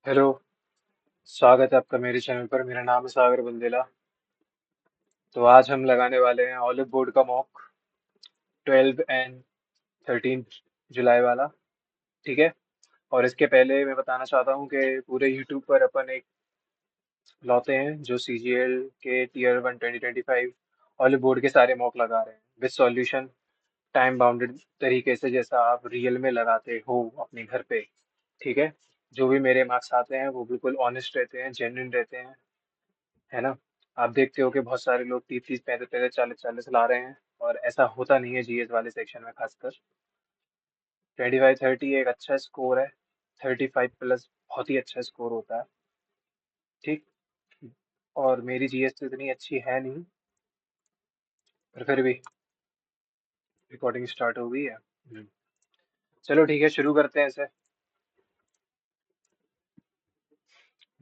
Hello. स्वागत है आपका मेरे चैनल पर। मेरा नाम है सागर बंदेला। तो आज हम लगाने वाले हैं ऑलिव बोर्ड का मॉक 12 एंड 13 जुलाई वाला। ठीक है। और इसके पहले मैं बताना चाहता हूँ कि पूरे यूट्यूब पर अपन एक लाते हैं जो CGL के Tier 1 2025 ऑलिव बोर्ड के सारे मॉक लगा रहे हैं विद सॉल्यूशन, टाइम बाउंडेड तरीके से, जैसा आप रियल में लगाते हो अपने घर पे। ठीक है। जो भी मेरे मार्क्स आते हैं वो बिल्कुल ऑनेस्ट रहते हैं, जेन्युइन रहते हैं, है ना। आप देखते हो कि बहुत सारे लोग 30-30, 35-35, 40-40 ला रहे हैं, और ऐसा होता नहीं है जीएस वाले सेक्शन में खासकर। 25-30 एक अच्छा स्कोर है। 35+ बहुत ही अच्छा स्कोर होता है। ठीक। और मेरी जीएस तो इतनी अच्छी है नहीं, पर फिर भी रिकॉर्डिंग स्टार्ट हो गई है। चलो ठीक है, शुरू करते हैं इसे।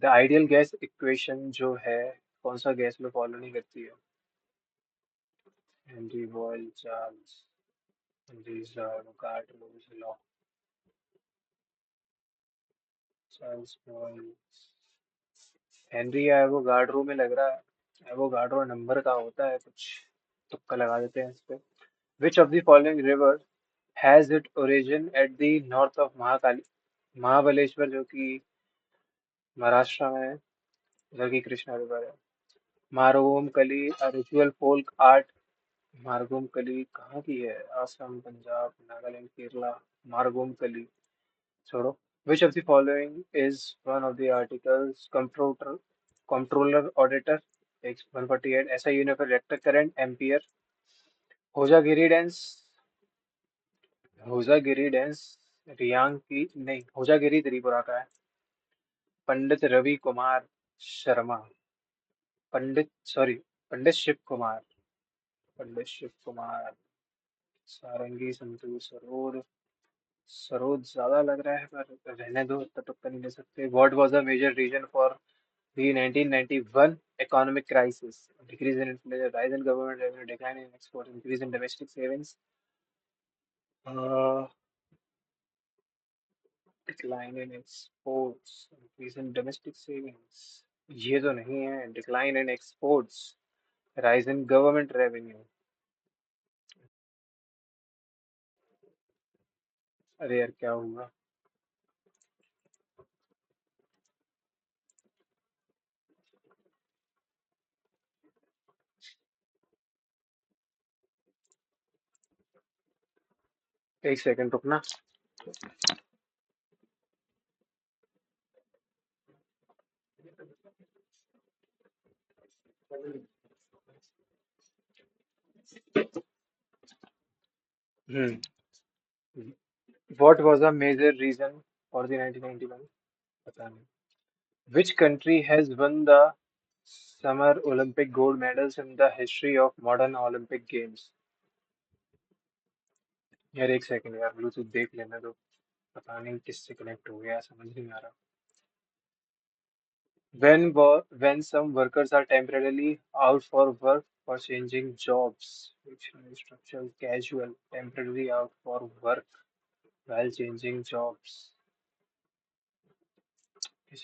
द आइडियल गैस इक्वेशन जो है, कौन सा गैस में फॉलो नहीं करती है? हेनरी बॉयल चार्ल्स, लीजा कार्ट law, Charles Boyle. Henry Avogadro में लग रहा है। एवोगाड्रो नंबर का होता है कुछ। तुक्का लगा देते हैं इस पे। Which of the following river has it origin at the north of Mahakali, Mahabaleshwar, जो कि महाराष्ट्र में है। उधर की कृष्णा रिवर है। मारगोम कली रिचुअल फोल्क आर्ट। मारगोम कली कहाँ की है? असम, पंजाब, नागालैंड, केरला। मारगोम कली छोड़ो। Which of the following is one of the articles? Controller auditor, X 148, SI unit for reactor current, ampere. Hojagiri dense, Hojagiri dense Reang की नहीं, होजागिरी त्रिपुरा का है। पंडित रवि कुमार शर्मा, पंडित सॉरी, पंडित शिव कुमार, पंडित शिव कुमार। सारंगी संतूर सरोद, सरोद ज्यादा लग रहा है, पर रहने दो, इतना तुक्का नहीं ले सकते। What was the major reason for the 1991 economic crisis? Decrease in inflation, rise in government revenue, decline in exports, increase in domestic savings. Uh, Decline in exports, increase in domestic savings. ये तो नहीं है। Decline in exports, rise in government revenue. अरे यार क्या हुआ? एक second रुकना। हम्म। What was the major reason for the 1991? पता नहीं। Which country has won the Summer Olympic gold medals in the history of modern Olympic Games? यार एक सेकंड यार, ब्लूटूथ देख लेना तो। पता नहीं किससे कनेक्ट हो गया, समझ नहीं आ रहा। When some workers are temporarily out for work for changing jobs. Fictional, structural, casual, temporarily out for work while changing jobs.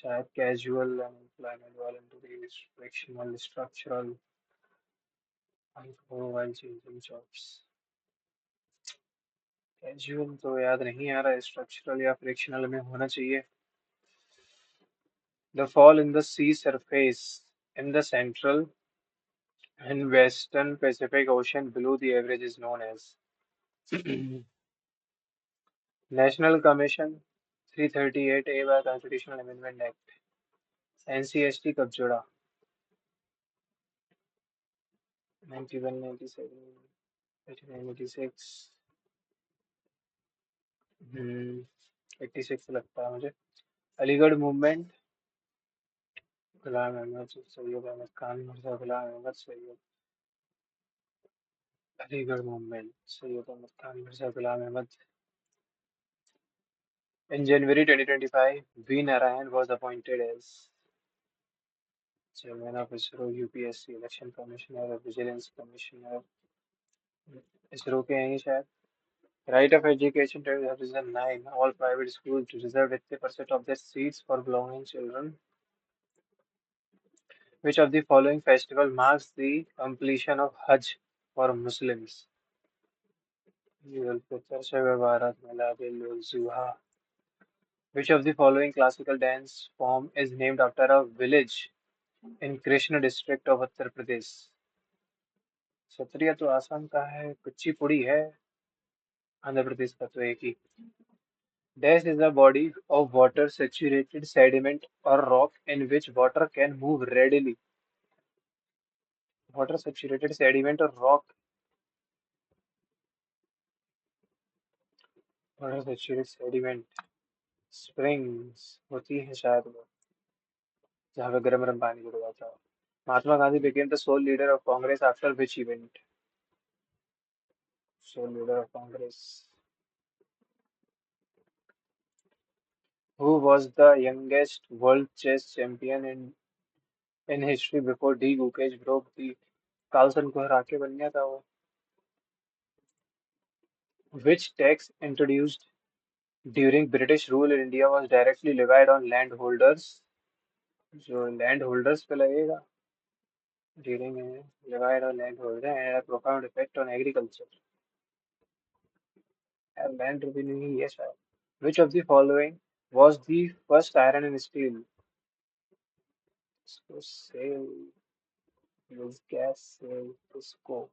शायद casual employment voluntary, frictional, structural, out for while changing jobs. Casual तो याद नहीं आ रहा, structural या frictional में होना चाहिए। The fall in the sea surface in the central and western Pacific Ocean below the average is known as National Commission 338A by Constitutional Amendment Act, NCST कब जोड़ा? 91, 97, 89, 86। 86 लगता है मुझे। Aligarh movement, Ghulam Ahmad, Syed Ahmad Khan, Mirza Ghulam Ahmad, Syed. Aligarh movement, Syed Ahmad Khan, Mirza Ghulam Ahmad. In January 2025, V. Narayan was appointed as Chairman of ISRO, UPSC, Election Commissioner, Vigilance Commissioner। ISRO के हैं ये शायद। Right of education to Revision 9. All private schools reserve 50% of their seats for belonging children. Which of the following festival marks the completion of Hajj for Muslims? Eid al-Fitr, Shab Barat, Milad al-Zuha. Which of the following classical dance form is named after a village in Krishna district of Uttar Pradesh? Sattriya तो आसाम का है, कुचिपुड़ी है आंध्र प्रदेश का, तो एक ही। Dash is a body of water saturated sediment or rock in which water can move readily. Water saturated sediment or rock, water saturated sediment, springs होती है शायद वो, जहाँ पे गर्म गर्म पानी गिर जाता है। Mahatma Gandhi became the sole leader of Congress after which event? Sole leader of Congress. Who was the youngest world chess champion in history before D. Gukesh broke the Carlsen को हरा के बन गया था वो? Which tax introduced during British rule in India was directly levied on landholders? जो landholders पे लगेगा, during levied on landholder and had a profound effect on agriculture. Land revenue ही है शायद. Which of the following was the first iron and steel? इसको sale, use gas sale, इसको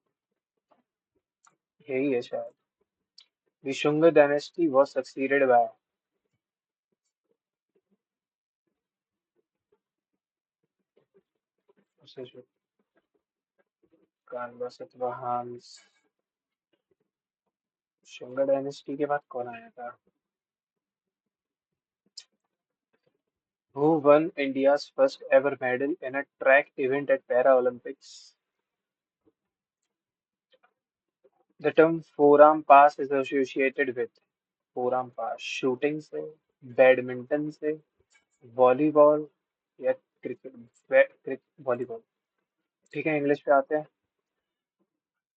यही है शायद. The Shunga dynasty was succeeded by Kanva Satvahans. Shunga dynasty के बाद कौन आया था? Who won India's first ever medal in a track event at Paralympics? The term forearm pass is associated with forearm pass shooting से, badminton से, volleyball या cricket, volleyball. ठीक है, इंग्लिश पे आते हैं.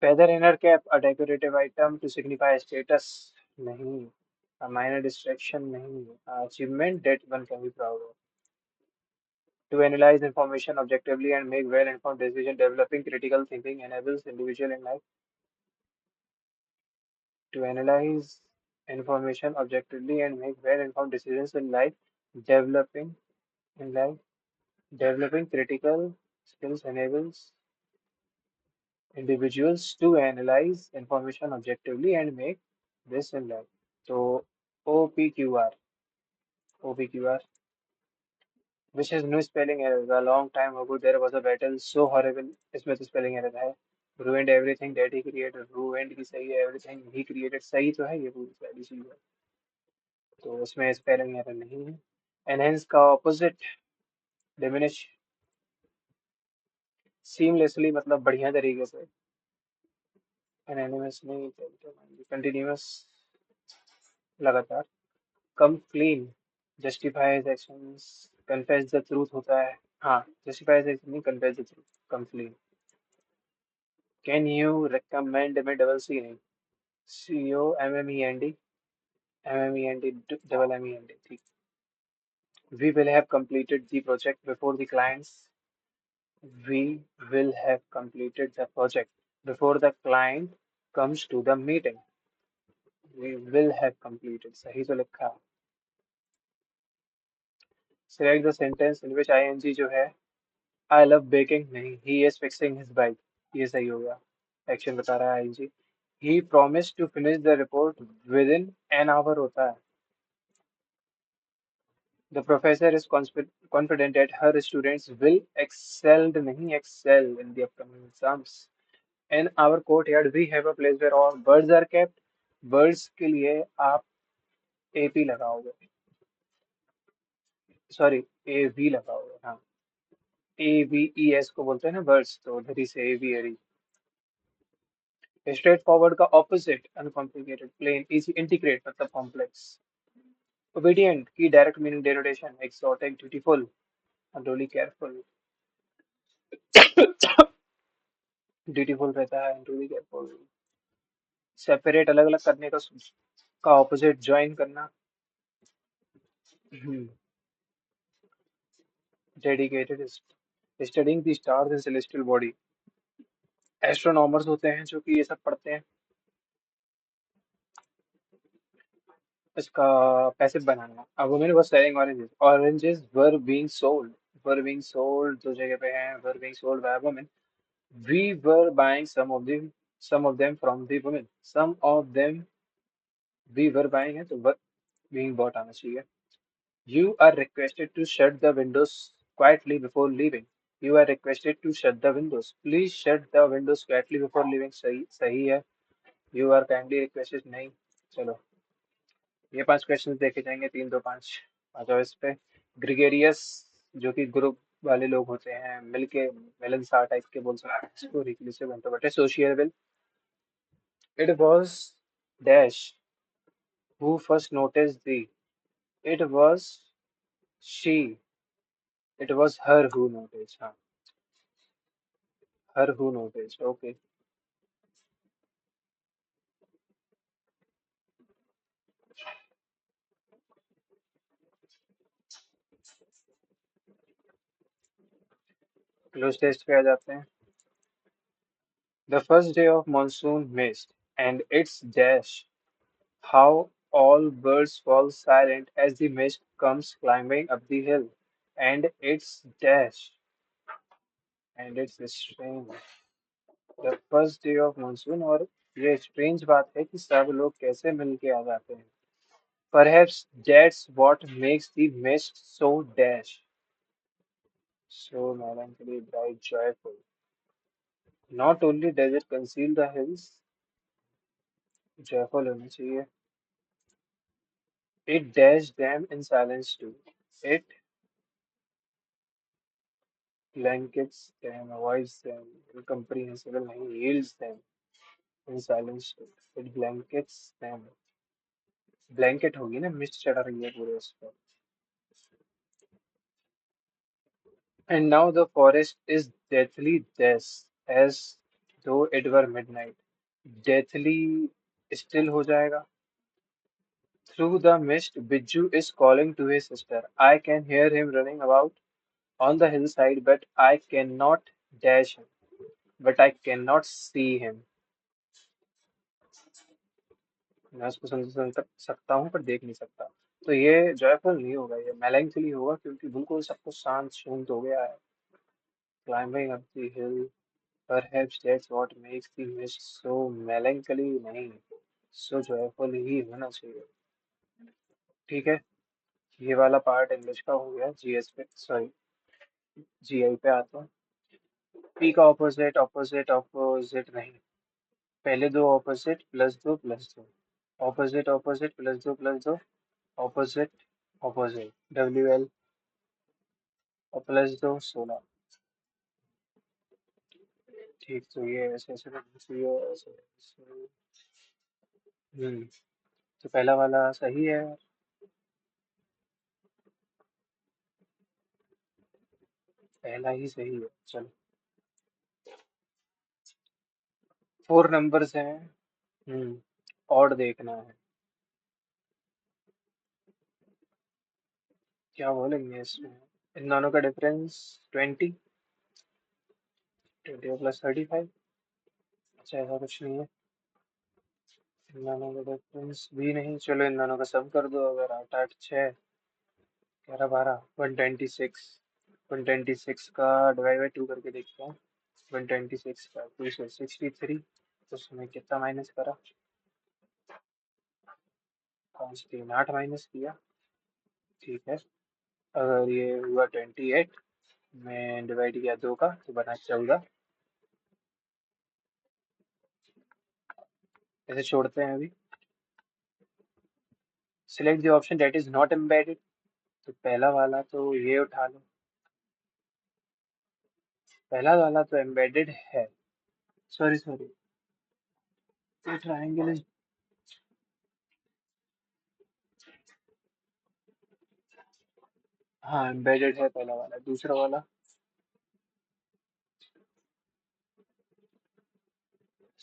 Feather in her cap, a decorative item to signify status. नहीं. A minor distraction. नहीं. A achievement that one can be proud of. To analyze information objectively and make well-informed decisions, developing critical thinking enables individual in life. To analyze information objectively and make well-informed decisions in life, developing in life, developing critical skills enables individuals to analyze information objectively and make this in life. So OPQR, OPQR, which has no spelling errors. A long time ago, there was a battle so horrible. इसमें तो spelling error है. Ruined everything that he created. Ruined की सही है. Everything he created सही तो है, ये पूरी सारी चीज़ है. तो उसमें spelling error नहीं है. Enhance का opposite diminish. Seamlessly मतलब बढ़िया तरीके से. Anonymous नहीं, continuous लगातार. Come clean. Justify his actions. Confess the truth होता है. हाँ, justify his actions नहीं, confess the truth. Come clean. Can you recommend me double C नहीं? COMMEND, MMEND, double MEND. ठीक. We will have completed the project before the clients. We will have completed the project before the client comes to the meeting. We will have completed. सही तो लिखा. Select the sentence in which ing जो है I love baking नहीं, he is fixing his bike. ये सही होगा. Action बता रहा है ing. He promised to finish the report within an hour होता है. The professor is confident that her students will नहीं excel in the upcoming exams. In our courtyard, we have a place where all birds are kept. Birds के लिए आप AP लगाओगे. Sorry, AV लगाओगे. हाँ, AVES को बोलते हैं ना birds, तो उधर ही से aviary. Straightforward का opposite, uncomplicated, plain, easy, integrate मतलब complex. Obedient की direct meaning denotation, exotic, dutiful, unduly careful. Dutiful रहता है, unduly careful. सेपरेट अलग अलग करने का ऑपोजिट ज्वाइन करना। Dedicated studying the stars in celestial body. Astronomers होते हैं जो कि ये सब पढ़ते हैं। इसका passive banana. A woman was selling oranges. Oranges were being sold दो जगह पे हैं, were being sold by a woman. We were buying some of them from the woman. Some of them we were buying है तो were being bought आना चाहिए। You are requested to shut the windows quietly before leaving. You are requested to shut the windows. Please shut the windows quietly before leaving। सही सही है। You are kindly requested नहीं। चलो, ये 5 question देखे जाएंगे, 3 2 5। आ जाओ इस पे। ग्रिगेरियस, जो कि ग्रुप वाले लोग होते हैं, मिलके मिलनसार टाइप के बोल सकते हैं इसको। Reclusive introvert sociable. It was dash who first notice the. It was she. It was her who notice. हाँ, her who notice. Okay. Cloze test पे आ जाते हैं। The first day of monsoon mist and it's dash how all birds fall silent as the mist comes climbing up the hill, and it's dash, and it's strange. The first day of monsoon, और ये strange बात है कि सब लोग कैसे मिलके आ जाते हैं। Perhaps that's what makes the mist so dash, so melancholy, bright, joyful. Not only does it conceal the hills, joyful होना चाहिए, it dashed them in silence too. It blankets them, avoids them, incomprehensible नहीं, yields them in silence. It blankets them. Blanket होगी ना, mist चढ़ा रही है पूरे उस पर। And now the forest is deathly dense, as though it were midnight. Deathly still हो जाएगा। Through the mist, Bijju is calling to his sister. I can hear him running about on the hillside, but I cannot see him. मैं उसको सुन सकता हूँ पर देख नहीं सकता। तो ये जॉयफुल नहीं होगा, ये मेलैंकली होगा, क्योंकि बिल्कुल सब कुछ शांत शूंत हो गया है। Climbing up the hill, perhaps that's what makes the mist so melancholy नहीं, सो जॉयफुल ही होना चाहिए। ठीक है, ये वाला पार्ट इंग्लिश का हो गया। जीएस पे, सॉरी, जीआई पे आता हूँ। पी का ऑपोजिट ऑपोजिट ऑपोजिट नहीं, पहले दो ऑपोजिट प्लस दो प्लस दो, ऑपोजिट ऑपोजिट प्लस दो ऑपोजिट ऑपोजिट, WL और प्लस दो 16। ठीक, तो ये ऐसे ऐसे करना चाहिए, ऐसे ऐसे। तो पहला वाला सही है। पहला ही सही है, चलो। 4 नंबर्स हैं। और देखना है क्या बोलेंगे इसमें। इन दोनों का डिफरेंस 20। 20 प्लस 35। अच्छा, ऐसा कुछ नहीं है। इन दोनों का डिफरेंस भी नहीं, चलो इन दोनों का सम कर दो। अगर 8 8 6 11 12 126। 126 का डिवाइड बाई 2 करके देखते हैं। 126 का 2 से 63, उसमें कितना माइनस करा। 5 3 8 माइनस किया। ठीक है, अगर ये हुआ 28 में डिवाइड किया 2 का तो बना 14। ऐसे छोड़ते हैं अभी। Select the option that is not embedded. तो पहला वाला तो ये उठा लो, पहला वाला तो एम्बेडेड है। सॉरी सॉरी, ये ट्राइंगल इज, हाँ एम्बेडेड है पहला वाला। दूसरा वाला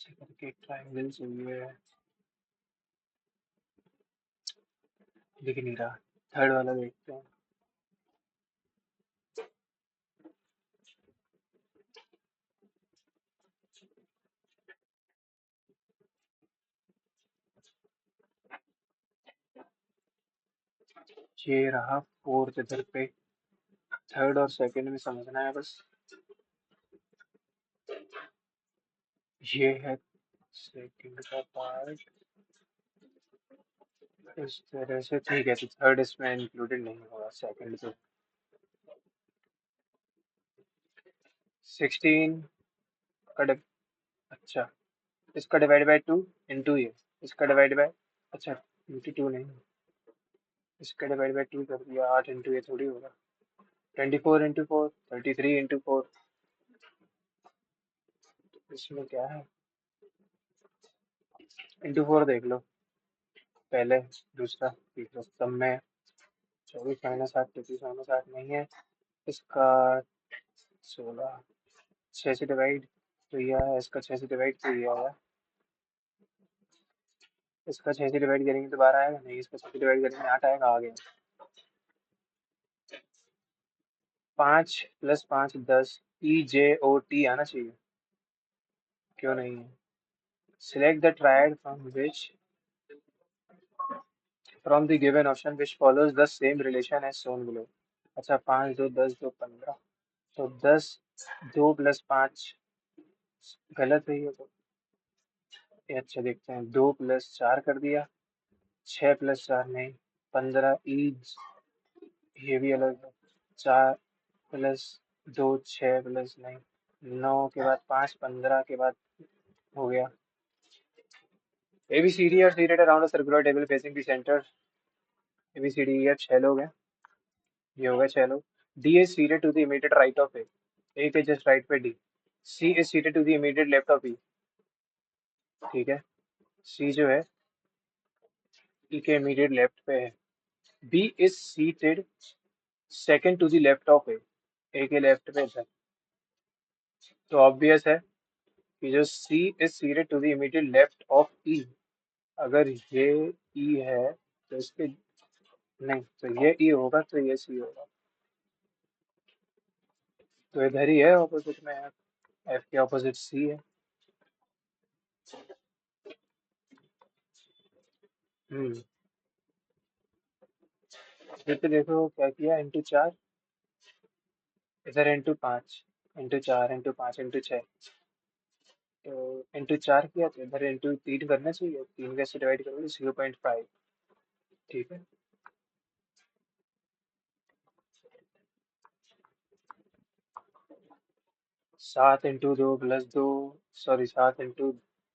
ऐसे करके एक ट्रायंगल चाहिए, दिख नहीं रहा। थर्ड वाला देखते हैं। ये रहा फोर्थ इधर पे। थर्ड और सेकंड में समझना है बस। ये है सेकंड का पार्ट। इस तरह से ठीक है, तो थर्ड इसमें इंक्लूडेड नहीं होगा, सेकंड तो। 16 का अच्छा, इसका डिवाइड बाय 2 इंटू ये, इसका डिवाइड बाय, अच्छा इंटू 2 नहीं, इसका डिवाइड बाय 2 कर दिया, 8 इंटू ये थोड़ी होगा। 24 इंटू 4, 33 इंटू 4। इसमें क्या है, इंटू 4 देख लो पहले, दूसरा तीसरा सब में। 24 - 8, 33 - 8 नहीं है। इसका 16, 6 से डिवाइड तो यह है, इसका 6 से डिवाइड तो यह है। इसका 6 से डिवाइड करेंगे तो 12 आएगा नहीं, इसका 6 से डिवाइड करेंगे 8 आएगा, आ गया। 5 + 5 10, EJOT आना चाहिए, क्यों नहीं है। Select the triad from the given option which follows the same relation as shown below। अच्छा, 5 2 10 2 15, तो 10 2 + 5 गलत है ये तो। ये अच्छा देखते हैं, 2 + 4 कर दिया, 6 + 4 नहीं, 15 ईज, ये भी अलग है। 4 + 2 6 प्लस नहीं, 9 के बाद 5 15 के बाद हो गया। ABCD are seated around a circular table facing the center। ABCD ये 6 लोग हैं, ये हो गए 6 लोग। D is seated to the immediate right of A। A के जस्ट राइट पे D। C is seated to the immediate left of E। ठीक है, C जो है E के इमीडिएट लेफ्ट पे है। B is seated second to the left of A। A के लेफ्ट पे है, तो ऑब्वियस है कि जो C is seated to the immediate left of E, अगर ये E है तो इसके नहीं, तो ये E होगा तो ये C होगा, तो इधर ही है ऑपोजिट में। F के ऑपोजिट C है। हम्म, फिर तो देखो क्या किया, इंटू 4, इधर इंटू 5, इंटू 4 इंटू 5 इंटू 6, तो इंटू 4 किया तो इधर इंटू 3 करना चाहिए, 3 कैसे डिवाइड करोगे, 0.5। ठीक है, 7 into 2 plus 2, sorry 7 into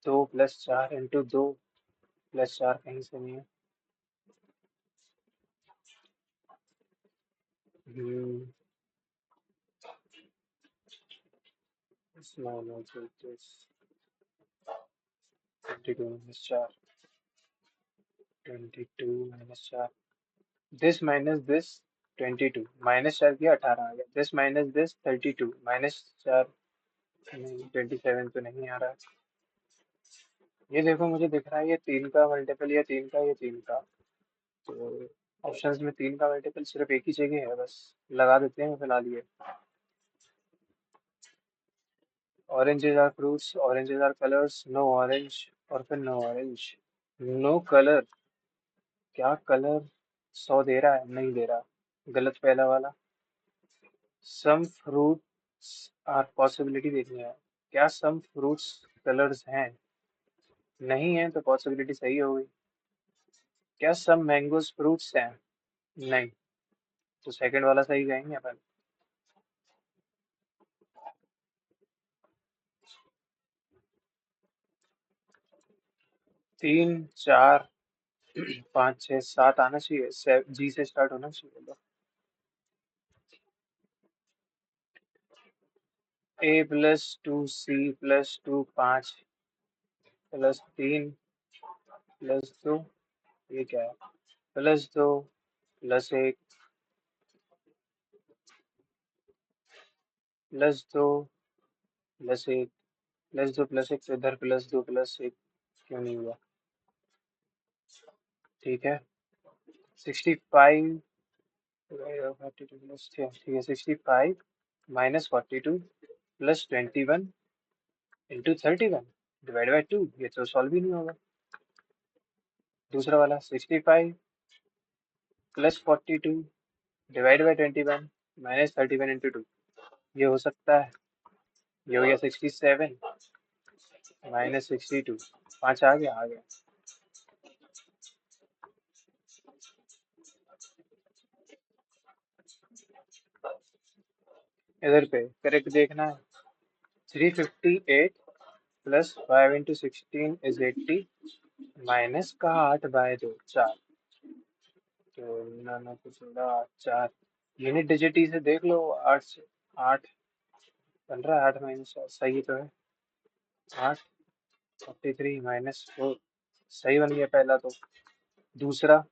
2 + 4 into 2 + 4 कहीं से नहीं है। हम्म, स्मॉल 22 - 4, 22 - 4, दिस माइनस दिस 22, -4 किया 18 आ गया, दिस माइनस दिस 32, -4 नहीं, 27 तो नहीं आ रहा। ये देखो मुझे दिख रहा है ये 3 का मल्टीपल, ये 3 का, ये 3 का, तो ऑप्शंस में 3 का मल्टीपल सिर्फ एक ही जगह है, बस लगा देते हैं फिलहाल ये। Oranges are fruits, oranges are colours, no orange, और फिर नो ऑरेंज, नो कलर। क्या कलर 100 दे रहा है, नहीं दे रहा, गलत पहला वाला। सम फ्रूट्स आर पॉसिबिलिटी देखनी है, क्या सम फ्रूट्स कलर्स हैं, नहीं है तो पॉसिबिलिटी सही हो गई। क्या सम मैंगोज फ्रूट्स हैं, नहीं, तो सेकंड वाला सही जाएंगे अपन। 3 4 5 6 7 आना चाहिए, जी से स्टार्ट होना चाहिए। A + 2 C + 2 5 +3 +2, ये क्या है, +2 +1 +2 +1, +2 + 1 तो इधर +2 + 1 क्यों नहीं हुआ? ठीक है 65 42 प्लस ठीक है 65 -42 +21 इंटू 31 डिवाइड बाई 2 ये तो सॉल्व ही नहीं होगा। दूसरा वाला 65 +42 डिवाइड बाई 21 -31 इंटू 2 ये हो सकता है। ये हो गया 67 -62 5 आ गया। इधर पे करेक्ट देखना है 358 +5 × 16 = 80 माइनस का 8/2 4 तो ना कुछ होगा 4 यूनिट डिजिट ही से देख लो 8 से 8 बन रहा है 8 - सही तो है 8 43 -4 सही बन गया पहला तो। दूसरा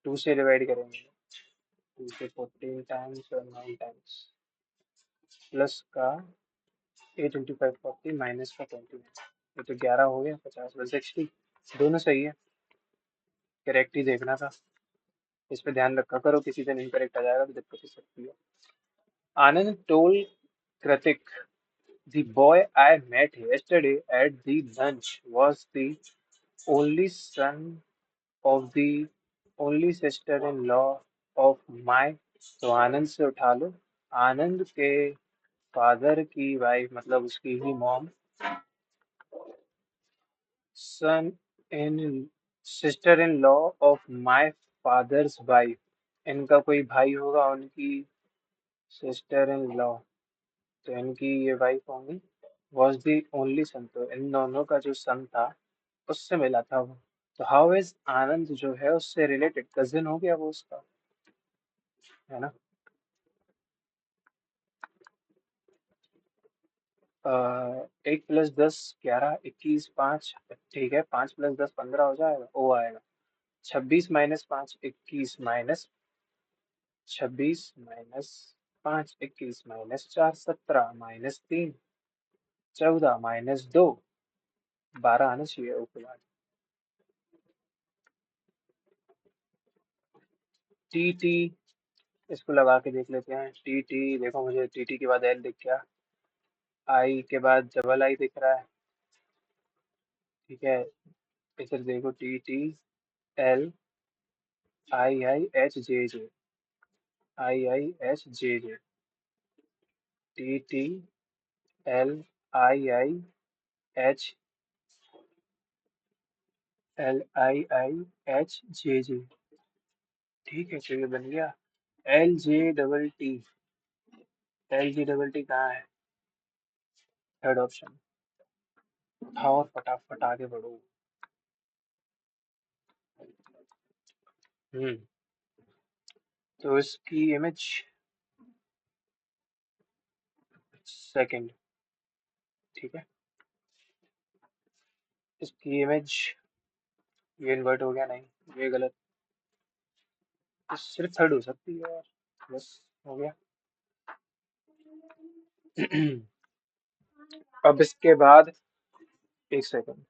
2 से डिवाइड करेंगे 2 से 14 टाइम्स और 9 टाइम्स प्लस का 8 × 5 40 माइनस का 29 ये तो 11 हो गया 50 + 60 दोनों सही है। करेक्ट ही देखना था इस पे ध्यान रखा करो किसी से नहीं करेक्ट आ जाएगा तो दिक्कत हो सकती है। आनंद told Kritik, the boy I met yesterday at the lunch was the only son of the only sister-in-law of my तो आनंद से उठा लो आनंद के फादर की वाइफ मतलब उसकी ही mom son in sister in law of my father's wife इनका कोई भाई होगा उनकी सिस्टर इन लॉ तो इनकी ये वाइफ होंगी वॉज दी ओनली सन तो इन दोनों का जो सन था उससे मिला था वो। तो हाउ इज आनंद जो है उससे रिलेटेड कजिन हो गया वो उसका है ना। 8 + 10 11 21 5 ठीक है 5 + 10 15 हो जाएगा वो आएगा 26 - 5 21 -26 - 5 21 -4 17 -3 14 -2 12 आना चाहिए ऊपर वाले। टी टी इसको लगा के देख लेते हैं टी टी देखो मुझे टी टी के बाद एल दिख गया आई के बाद डबल आई दिख रहा है। ठीक है इधर देखो T T L I I H J J I I H J J T T L I I H L I I H J J ठीक है चलिए बन गया L J double T L G double T कहाँ है third option उठाओ और फटाफट आगे बढ़ो। हम्म तो इसकी इमेज सेकंड ठीक है इसकी इमेज ये इन्वर्ट हो गया नहीं ये गलत तो सिर्फ थर्ड हो सकती है यार बस हो गया। अब इसके बाद एक सेकंड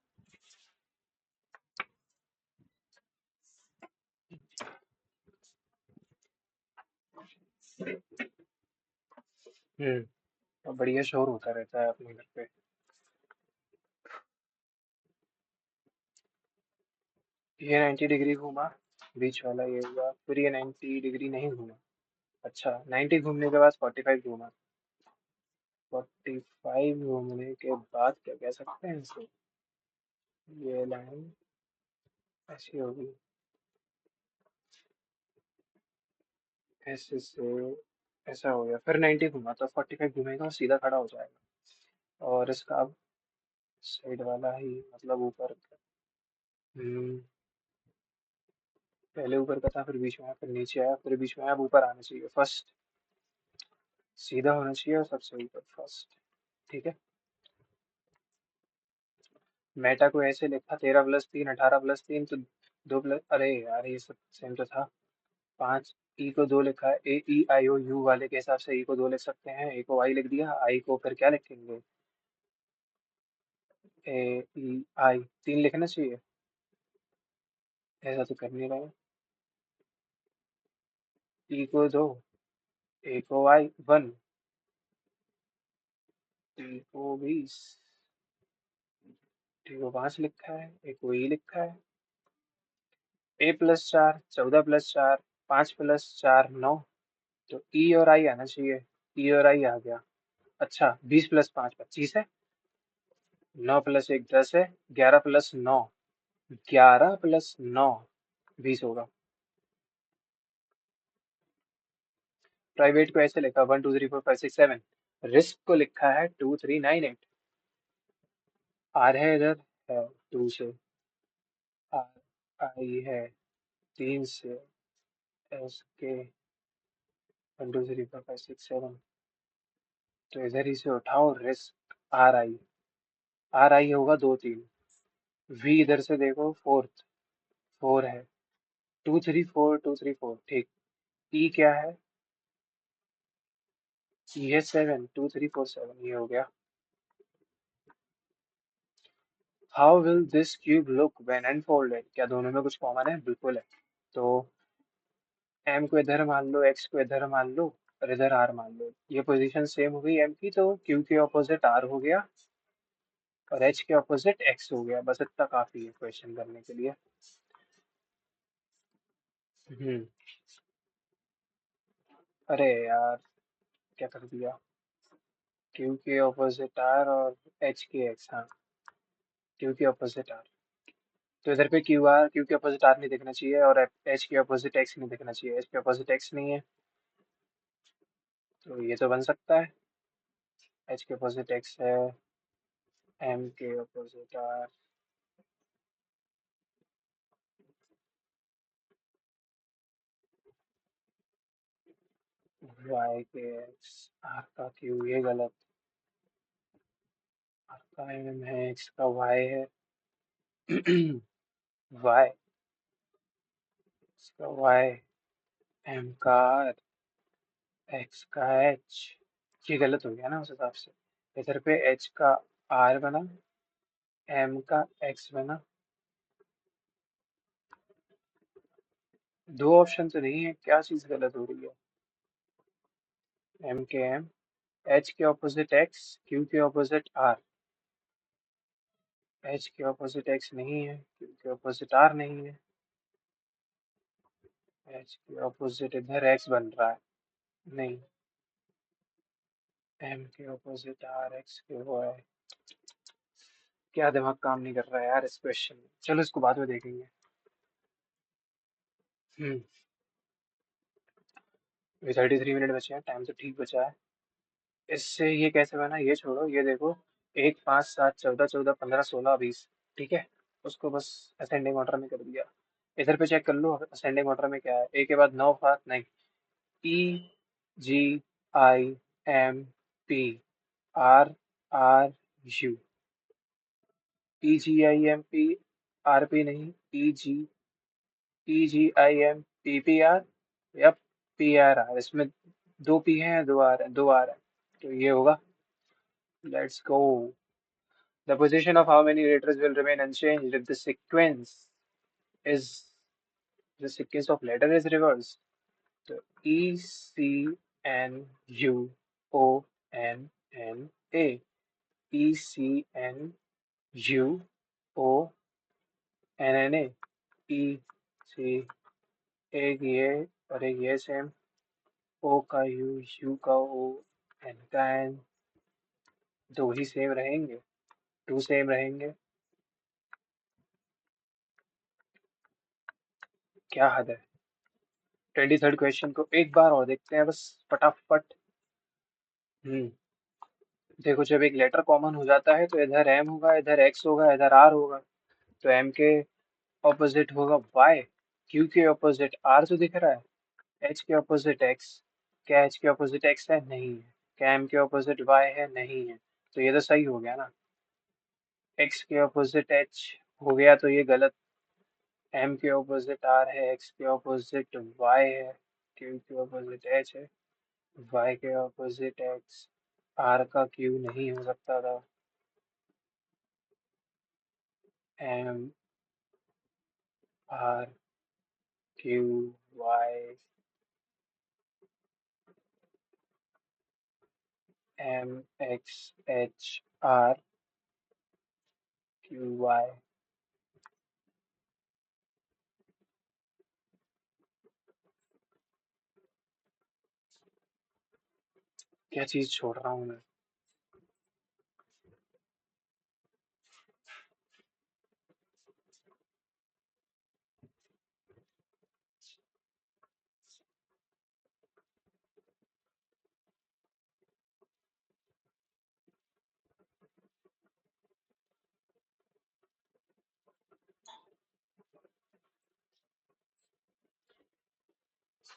अब बढ़िया शोर होता रहता है अपने घर पे। ये 90 डिग्री घूमा बीच वाला ये हुआ फिर ये 90 डिग्री नहीं घूमा अच्छा 90 घूमने के बाद 45 घूमा 45 घूमने के बाद क्या कह सकते हैं इसे ये लाइन ऐसी होगी ऐसे से ऐसा हो गया फिर 90 घूमा तो 45 घूमेगा और सीधा खड़ा हो जाएगा और इसका अब साइड वाला ही मतलब ऊपर हम्म, पहले ऊपर का था फिर बीच में आया फिर नीचे आया फिर बीच में आया अब ऊपर आना चाहिए फर्स्ट सीधा होना चाहिए और सबसे ऊपर फर्स्ट ठीक है। मेटा को ऐसे लिखा 13 + 3 18 + 3 तो 2 अरे यार ये सब सेम तो था 5 ई को 2 लिखा है ए ई आई ओ यू वाले के हिसाब से ई को 2 लिख सकते हैं ए को आई लिख दिया आई को फिर क्या लिखेंगे ए ई आई, तीन लिखना चाहिए। ऐसा तो कर नहीं रहा। ई को दो, ए को आई वन, टी को 20, टी को 5 लिखा है, ए को ई लिखा है। ए प्लस 4 14 प्लस 4 5 प्लस 4 9। तो ई और आई आना चाहिए। ई और आई आ गया। अच्छा 20 प्लस 5 25 है। 9 प्लस 1 10 है। 11 प्लस 9, 11 प्लस 9 20 होगा। प्राइवेट को ऐसे लिखा 1 2 3 4 5 6 7। रिस्क को लिखा है 2 3 9 8। आर है इधर, है 2 से। आर आई है 3 से। एस के 1 2 3 4 5 6 7। तो इधर ही से उठाओ रिस्क। आर आई, आर आई होगा 2 3। वी इधर से देखो फोर्थ, 4 है। 2 3 4 2 3 4 ठीक। ई क्या है? ई है 7 2 3 4 7, ये हो गया। How will this cube look when unfolded? क्या दोनों में कुछ कॉमन है? बिल्कुल है। तो एम को इधर मान लो, एक्स को इधर मान लो, और इधर आर मान लो। ये पोजीशन सेम हो गई एम की, तो क्यू के ऑपोजिट आर हो गया और एच के ऑपोजिट एक्स हो गया। बस इतना काफी है क्वेश्चन करने के लिए। हम्म। अरे यार, क्या कर दिया? क्यू के ऑपोजिट आर और एच के एक्स, हाँ। क्यू के ऑपोजिट आर, तो इधर पे क्यू के ऑपोजिट आर नहीं देखना चाहिए और एच के ऑपोजिट एक्स नहीं देखना चाहिए। एच के ऑपोजिट एक्स नहीं है, तो ये तो बन सकता है। एच के ऑपोजिट एक्स है, एम के ऑपोजिट आर, वाई के एक्स, आर का क्यू, ये गलत। आर का एम है, एक्स का वाई है। वाई, एक्स का वाई, एम का आर, एक्स का एच। ये गलत हो गया ना उस हिसाब से। इधर पे एच का आर बना, एम का एक्स बना। दो ऑप्शन तो नहीं है, क्या चीज गलत हो रही है? एम के एम, एच के ऑपोजिट एक्स, क्यू के ऑपोजिट आर। एच के ऑपोजिट एक्स नहीं है, क्यू के ऑपोजिट आर नहीं है। एच के ऑपोजिट इधर एक्स बन रहा है, नहीं। एम के ऑपोजिट आर, एक्स के वो है। क्या दिमाग काम नहीं कर रहा है यार इस क्वेश्चन में। चलो इसको बाद में देखेंगे। हम्म। ये 33 मिनट बचे हैं, टाइम तो ठीक बचा है। इससे ये कैसे बना ये छोड़ो, ये देखो। 1 5 7 14 14 15 16 20, ठीक है। उसको बस असेंडिंग ऑर्डर में कर दिया। इधर पे चेक कर लो असेंडिंग ऑर्डर में क्या है। ए के बाद 9 5 नहीं। E G I M P, R R U. E G I M P, R P नहीं। E G I M P P R, या पी आर आर। इसमें दो पी हैं, दो आर है, दो आर है। तो ये होगा। Let's go. The position of how many letters will remain unchanged if is the sequence of letter is reversed? So E C N U O N N A, E C N U O N N A, E C, एक ये और एक ये same. O का you का ओ, N का N. दो ही same रहेंगे, टू सेम रहेंगे। क्या हद है। 23rd क्वेश्चन को एक बार और देखते हैं बस, फटाफट। हम्म। देखो जब एक लेटर कॉमन हो जाता है तो इधर एम होगा, इधर एक्स होगा, इधर आर होगा। तो एम के ऑपोजिट होगा वाई। क्यू के ऑपोजिट आर तो दिख रहा है। एच के ऑपोजिट एक्स, क्या एच के ऑपोजिट एक्स है? नहीं है। क्या एम के ऑपोजिट वाई है? नहीं है। तो ये तो सही हो गया ना। एक्स के ऑपोजिट एच हो गया तो ये गलत। एम के ऑपोजिट आर है, एक्स के ऑपोजिट वाई है, क्यू के ऑपोजिट एच है, वाई के ऑपोजिट एक्स। आर का क्यू नहीं हो सकता था। M R Q Y M X H R Q Y. क्या चीज छोड़ रहा हूँ मैं?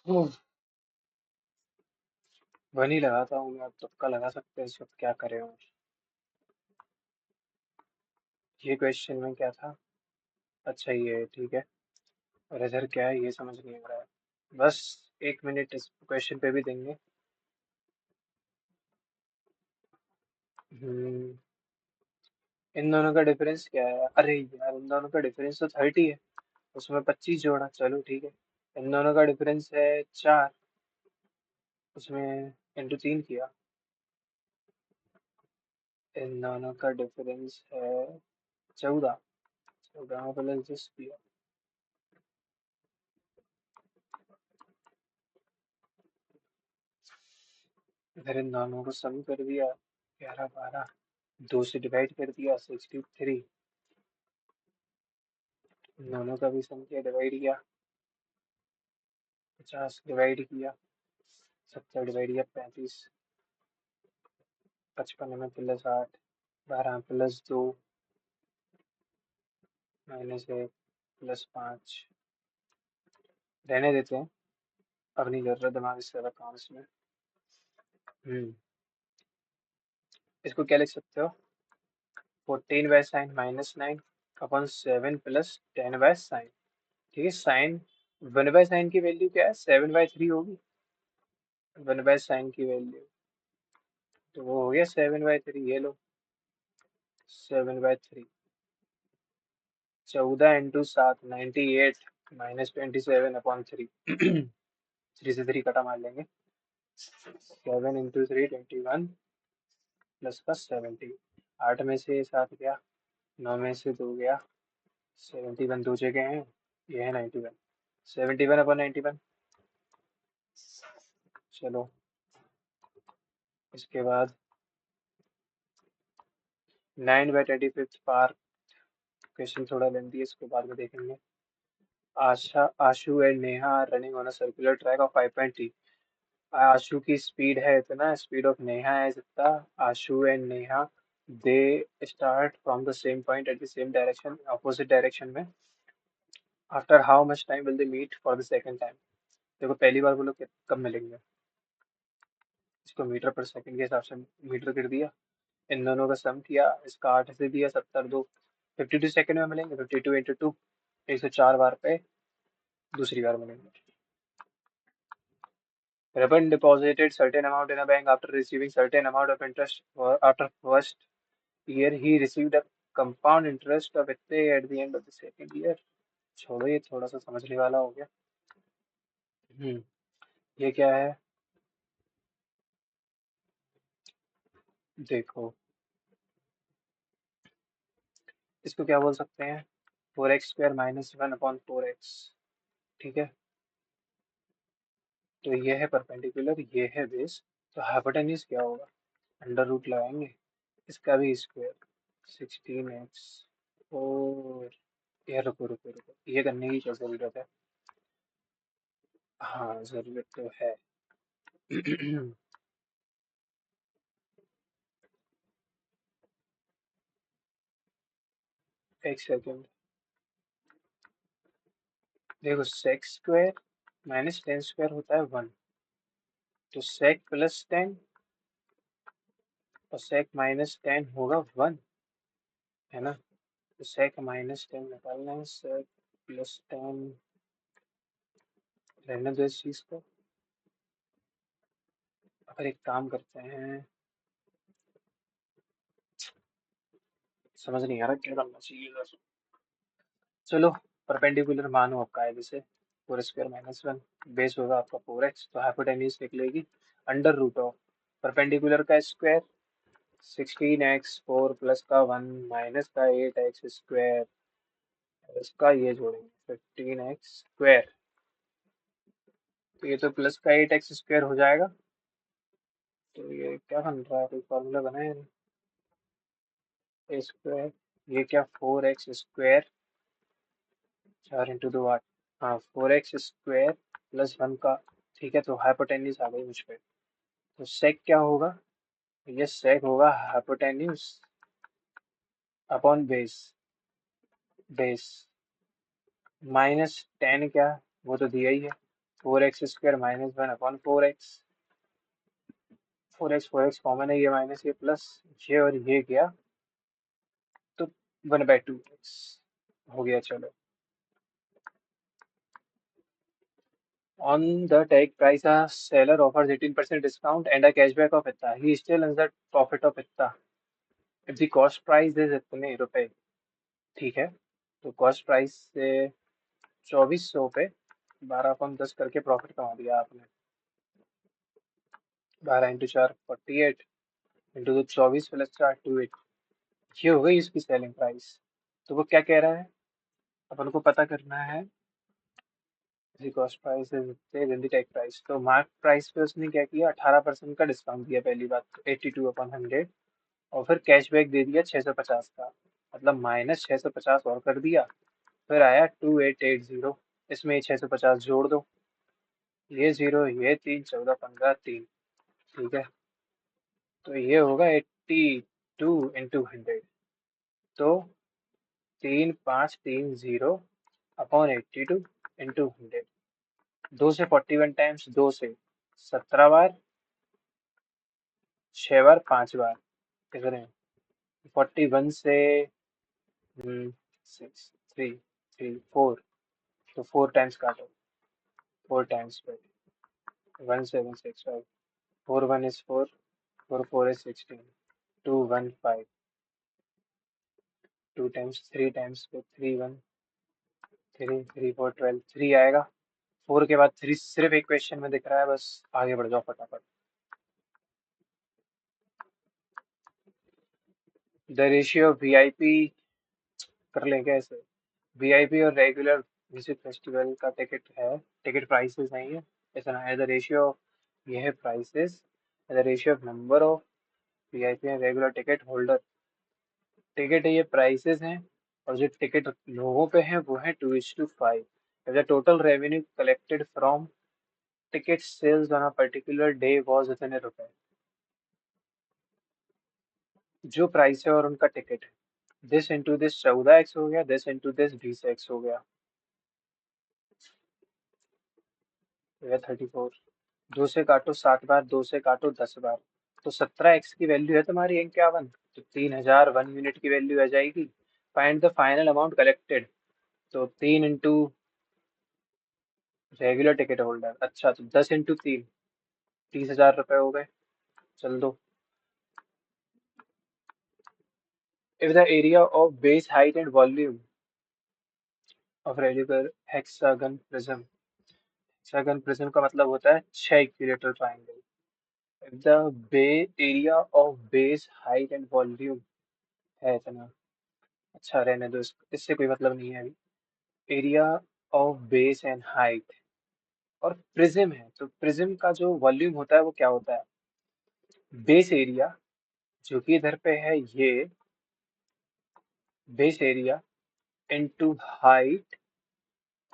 ओह, वन ही लगाता हूँ मैं, अब तुक्का लगा सकते हैं इस वक्त, क्या करें और। ये क्वेश्चन में क्या था? अच्छा ये है, ठीक है। और इधर क्या है ये समझ नहीं आ रहा है। बस 1 मिनट इस क्वेश्चन पे भी देंगे। हम्म, इन दोनों का डिफरेंस क्या है? अरे यार, इन दोनों का डिफरेंस तो 30 है। उसमें 25 जोड़ा, चलो ठीक है। इन दोनों का डिफरेंस है 4, उसमें इंटू 3 किया। इन दोनों का डिफरेंस है 14, 14 में प्लस 10 किया। इधर इन दोनों को सम कर दिया, 11 12, 2 से डिवाइड कर दिया 63। इन दोनों का भी सम किया, डिवाइड किया, 50 डिवाइड किया, 70 डिवाइड किया 35, 55 में प्लस 8, 12 प्लस 2 माइनस 1 प्लस 5। रहने देते हैं, अब नहीं कर रहा दिमाग इससे ज्यादा काम इसमें। हम्म, इसको क्या लिख सकते हो? 14 by sine minus 9 upon 7 plus 10 by sine. ठीक है, साइन 1 बाय साइन की वैल्यू क्या है? 7/3 होगी 1 बाय साइन की वैल्यू। तो वो हो गया 7/3, ये लो 7/3। 14 इंटू 7 98 माइनस 27/3। 3 से 3 कटा मार लेंगे। 7 इंटू 3 21 प्लस का 70। 8 में से 7 गया, 9 में से 2 गया, 71 दो जगह हैं, ये है 91। 71/91। चलो, इसके बाद 9/25 पार। क्वेश्चन थोड़ा लेंदी है, इसको बाद में देखेंगे। Asha Ashu and Neha are running on a circular track of 5.3। Ashu की स्पीड है इतना, स्पीड ऑफ नेहा है इतना। Ashu and Neha they start from the same point at the same direction, opposite direction में। After how much time will they meet for the second time? देखो पहली बार वो लोग कब मिलेंगे? इसको मीटर पर सेकंड के हिसाब से मीटर कर दिया। इन दोनों का सम किया, इसका 8 से दिया, 70 दो, 52 सेकंड में मिलेंगे। 52 इंटू 2, 104 बार पे दूसरी बार मिलेंगे। Rapan deposited certain amount in a bank after receiving certain amount of interest after first year. He received a compound interest of इतने at the end of the second year. छोड़ो, ये थोड़ा सा समझने वाला हो गया। ये क्या है? देखो, इसको क्या बोल सकते हैं? 4x² minus 1/4x। ठीक है, तो ये है परपेंडिकुलर, ये है बेस। तो हाइपोटेन्यूज क्या होगा? अंडर रूट लगाएंगे, इसका भी स्क्वायर 16x। और ये रुको रुको रुको, ये करने की क्या जरूरत है? हाँ जरूरत तो है। एक सेकेंड, देखो sec² माइनस 10² होता है 1, तो sec प्लस 10 और sec माइनस 10 होगा 1, है ना? तो sec माइनस 10 निकालना है, sec प्लस 10 रहने दो इस चीज को। अगर एक काम करते हैं, समझ नहीं आ रहा क्या करना चाहिए इधर। चलो परपेंडिकुलर मानो आप कायदे से। 4² - 1 बेस होगा आपका 4x, तो हाइपोटेन्यूज निकलेगी अंडर रूट ऑफ परपेंडिकुलर का स्क्वायर 16x 4 प्लस का 1 माइनस का 8x स्क्वायर, इसका ये जोड़ेंगे 15x²। तो ये तो प्लस का 8x स्क्वायर हो जाएगा। तो ये क्या बन रहा है, कोई फॉर्मूला बना है ए स्क्वायर, ये क्या 4x² 4 × 2 8, हाँ 4x² +1 का। ठीक है, तो हाइपोटेन्यूज आ गई मुझ पे। तो सेक क्या होगा, ये सेक होगा हाइपोटेन्यूज अपॉन बेस, बेस -10 क्या, वो तो दिया ही है 4x² -1/4x। 4x कॉमन है, ये माइनस ये प्लस, ये और ये गया तो 1/2x हो गया। चलो, on the take price a seller offers 18% discount and a cashback of इतना, he still earns the profit of इतना if the cost price is इतने रुपए। ठीक है, तो कॉस्ट प्राइस से 2400 पे 12/10 करके प्रॉफिट कमा दिया आपने। 12 × 4 48 इंटू तो 24 प्लस 4 28, ये हो गई इसकी सेलिंग प्राइस। तो वो क्या कह रहा है, अपन को पता करना है कॉस्ट प्राइस से टेक प्राइस। तो मार्क प्राइस पे उसने क्या किया, 18% का डिस्काउंट दिया पहली बात, 82/100, और फिर कैशबैक दे दिया 650 का, मतलब -650 और कर दिया। फिर आया 2880, इसमें 650 जोड़ दो, ये 0 ये 3 14 15 3। ठीक है, तो ये होगा 82 × 100, तो 3530/82 2 से 41 टाइम्स, 2 से 17 बार, 6 बार, 5 बार, कितने 41 से 6 3 3 4, तो 4 टाइम्स काटो, 4 टाइम्स पे 1765, 4 1 is 4, 4 4 is 16, 2 1 5, 2 टाइम्स 3 टाइम्स पे 3 1 3 3 4 12, 3 आएगा। 4 के बाद 3 सिर्फ एक क्वेश्चन में दिख रहा है, बस आगे बढ़ जाओ फटाफट। द रेशियो ऑफ वीआईपी कर लें क्या ऐसे, वीआईपी और रेगुलर म्यूजिक फेस्टिवल का टिकट है, टिकट प्राइसेस हैं ये, इतना है द रेशियो, ये है prices, the ratio of number of VIP and regular ticket holder. Ticket है ये प्राइसेस हैं, और जो टिकट लोगों पे हैं वो है 2:5। The total revenue collected from ticket sales on a particular day was इतने रुपए, जो प्राइस है और उनका टिकट है। दिस इंटू दिस 14x हो गया, दिस इंटू दिस 20x हो गया, तो यह 34। 2 से काटो 7 बार, 2 से काटो 10 बार, तो 17x की वैल्यू है तुम्हारी 51, तो 3001 यूनिट की वैल्यू आ जाएगी। Find the final amount collected, तो 3 इंटू रेगुलर टिकट होल्डर, अच्छा तो 10 इंटू 3 30,000 रुपए हो गए। चल दो। If the area of base height and volume of regular hexagon prism, hexagon prism का मतलब होता है 6 equilateral triangle. If the bay area of base height and volume है इतना, अच्छा रहने दो, इससे कोई मतलब नहीं है अभी। Area of base and height और प्रिज्म है, तो प्रिज्म का जो वॉल्यूम होता है वो क्या होता है, बेस एरिया, जो कि इधर पे है ये बेस एरिया इनटू हाइट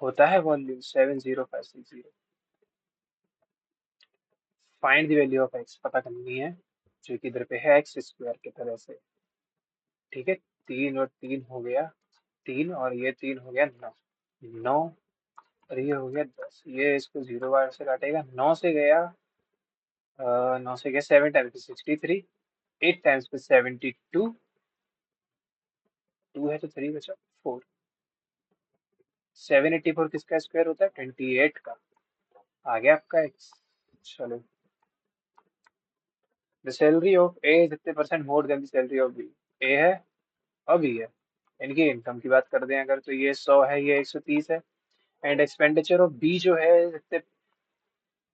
होता है volume 70560। Find the value of x पता करनी है, जो कि इधर पे है एक्स स्क्वायर की तरह से। ठीक है, 3 और 3 हो गया 3, और ये 3 हो गया 9, 9 और ये हो गया 10, ये इसको 0 बार से काटेगा, 9 से गया 9 से गया 7 टाइम्स पे 63, 8 टाइम्स पे 72, 2 है तो 3 बचा 4, 784 किसका स्क्वायर होता है 28 का, आ गया आपका एक्स। चलो, the salary of A is इतने percent more than the salary of B, A है और बी है, इनकी इनकम की बात कर दें अगर, तो ये 100 है, ये 130 है। एंड एक्सपेंडिचर ऑफ बी जो है,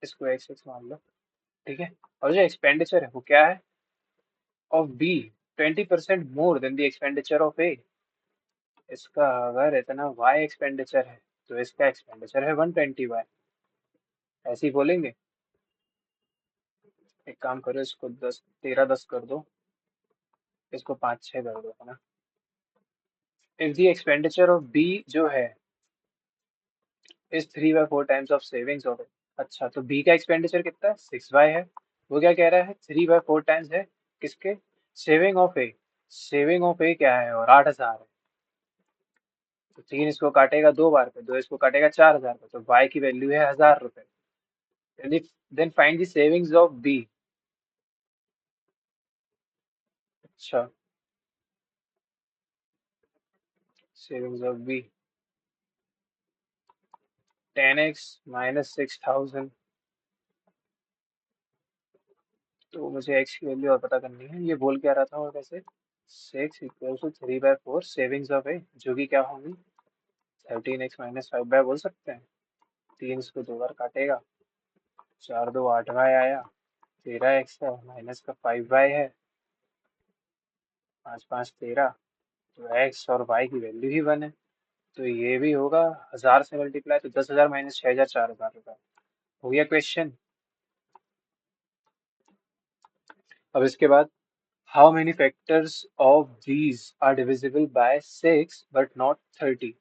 इसको एक्स एक्स मान लो, ठीक है। और जो एक्सपेंडिचर है वो क्या है, of B, 20% more than the expenditure of A. इसका अगर इतना वाई एक्सपेंडिचर है, तो इसका एक्सपेंडिचर है 120 वाई। ऐसे ही बोलेंगे। एक काम करो, इसको 10 13 10 कर दो, इसको 5 6 कर दो, है ना। If the expenditure of B जो है is 3/4 times of savings of, अच्छा तो बी का एक्सपेंडिचर कितना है, 6 वाई है। वो क्या कह रहा है, 3/4 टाइम्स है किसके, saving of A. Saving of A क्या है, और 8,000 है। तो 3 इसको काटेगा 2 बार पे, 2 इसको काटेगा 4,000 पे, तो वाई की वैल्यू है 1,000 रुपए। Then find the savings of B. अच्छा, savings of B 10x minus 6,000। तो मुझे x की वैल्यू और पता करनी है, ये बोल क्या रहा था और वैसे, 6 = 3/4 सेविंग्स ऑफ ए, जो कि क्या होंगी 13x - 5 बोल सकते हैं। 3 इसको 2 बार काटेगा, 4 2 8 y आया, 13x है, माइनस का 5y है, 5 5 13। तो x और y की वैल्यू ही 1 है, तो ये भी होगा 1,000 से मल्टीप्लाई, तो 10,000 माइनस 6,000, 4,000 रुपये। हो गया क्वेश्चन। अब इसके बाद, how many factors of these are divisible by 6 but not 30।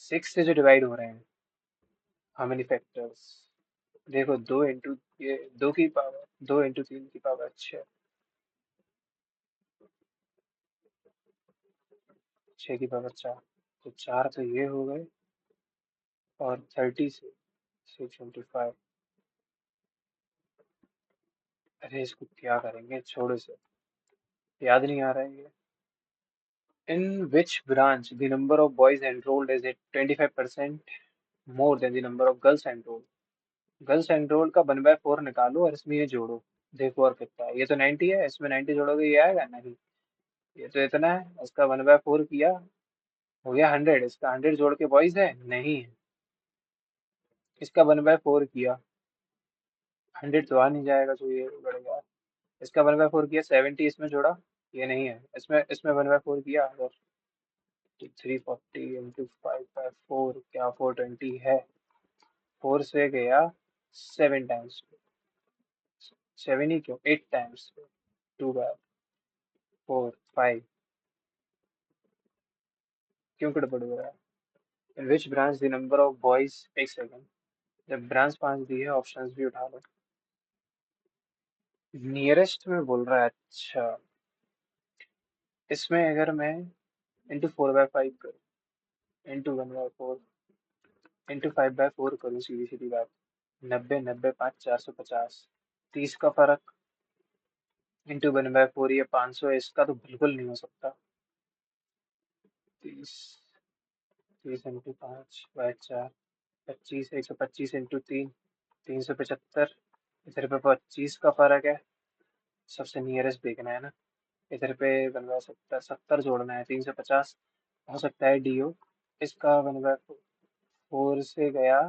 6 से जो डिवाइड हो रहे हैं, हाउ मेनी फैक्टर्स। देखो 2 इंटू, ये 2 की पावर, 2 × 3 की पावर 6, 6 की पावर 4, तो 4 तो ये हो गए, और 30 से 6 × 5। अरे इसको क्या करेंगे, छोड़ो इसे, याद नहीं आ रहा है ये। In which branch the number of boys enrolled is at 25% more than the number of girls enrolled. Girls enrolled का 1/4 निकालो और इसमें ये जोड़ो, देखो और कितना है। ये तो 90 है, इसमें 90 जोड़ोगे ये आएगा नहीं। ये तो इतना है, इसका 1/4 किया, हो गया 100। इसका 100 जोड़ के बॉयज है नहीं है। इसका 1/4 किया, 100 तो आ नहीं जाएगा, तो ये बढ़ेगा। इसका 1/4 किया, 70 इसमें जोड़ा, ये नहीं है। इसमें 1/4 किया, अगर 340 × 5/4, क्या 420 है। 4 से गया 7 टाइम्स, 7 ही क्यों, 8 टाइम्स, 2/4 5, क्यों गड़बड़ हो रहा है। In which branch the number of boys, एक सेकंड, जब ब्रांच 5 दी है, ऑप्शंस भी उठा लो। नियरेस्ट में बोल रहा है, अच्छा। इसमें अगर मैं इंटू 4/5 करूँ, इंटू 1/4, इंटू 5/4 करूँ, सीधी सीधी बात, 90 90 5 450, 30 का फर्क, इंटू 1/4, ये 500 है, इसका तो बिल्कुल नहीं हो सकता। 30, 30 × 5/4, 25, 125 × 3, 375। इधर पे 25 का फर्क है, सबसे नियरेस्ट देखना है ना। इधर पे 1/70, 70 जोड़ना है, 350। हो सकता है डी हो। इसका 1/4 से गया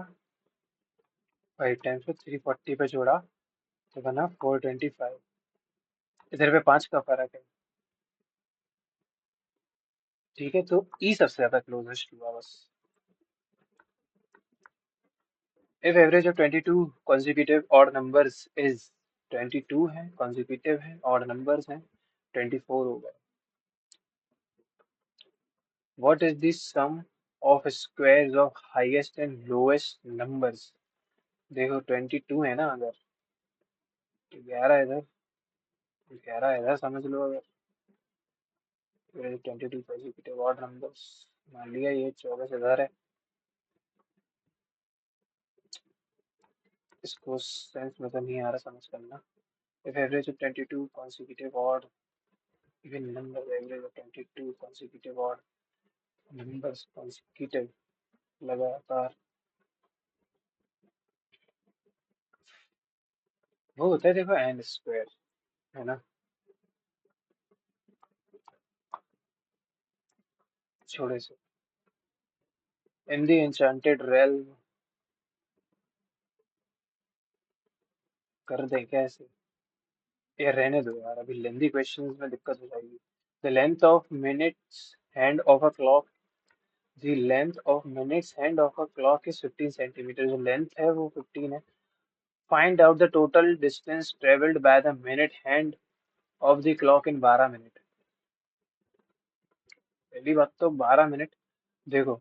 5 टाइम्स पे, 340 पे जोड़ा, तो बना 425। इधर पे 5 का फर्क है, ठीक है। तो ई सबसे ज्यादा क्लोजेस्ट हुआ बस। If average of 22 consecutive odd numbers is 22 है, consecutive है, odd numbers हैं, 24 हो गए। What is the sum of squares of highest and lowest numbers। देखो 22 है ना, अगर तो 11 इधर, 11 इधर समझ लो। अगर 22 consecutive odd numbers, मान लिया ये 24 इधर है। इसको सेंस में तो नहीं आ रहा समझ करना। If average of 22 consecutive odd even numbers, average of 22 consecutive odd numbers consecutive, लगातार, वो होता है देखो एन स्क्वायर, है ना। छोड़े से। इन द एन्चेंटेड रेल्म, कर दे क्या ऐसे? ये रहने दो यार, अभी लेंदी क्वेश्चंस में दिक्कत हो जाएगी। The length of minutes hand of a clock, the length of minutes hand of a clock is 15 centimetre. जो लेंथ है वो 15 है। Find out the total distance travelled by the minute hand of the clock in 12 minute. पहली बात तो 12 minute, देखो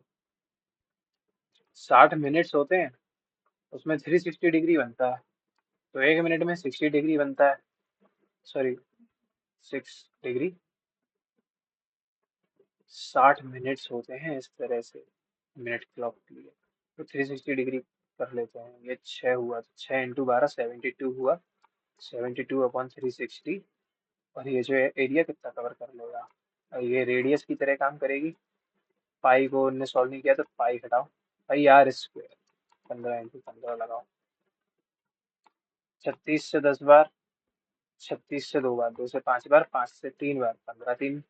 60 minutes होते हैं, उसमें 360 डिग्री बनता है, तो 1 मिनट में 60 डिग्री बनता है। Sorry, 6 degree. 60 मिनट्स होते हैं इस तरह से मिनट क्लॉक के लिए, तो 360 डिग्री कर लेते हैं। ये 6 हुआ, तो 6 × 12 72 हुआ। 72/360। और ये जो है एरिया कितना कवर कर लेगा, और ये रेडियस की तरह काम करेगी। पाई को उनने सॉल्व नहीं किया तो पाई घटाओ, पाई आर स्क्वायर। 15 × 15 लगाओ। 36 से 10 बार, 36 से 2 बार, 2 से 5 बार, 5 से 3 बार, 15×3,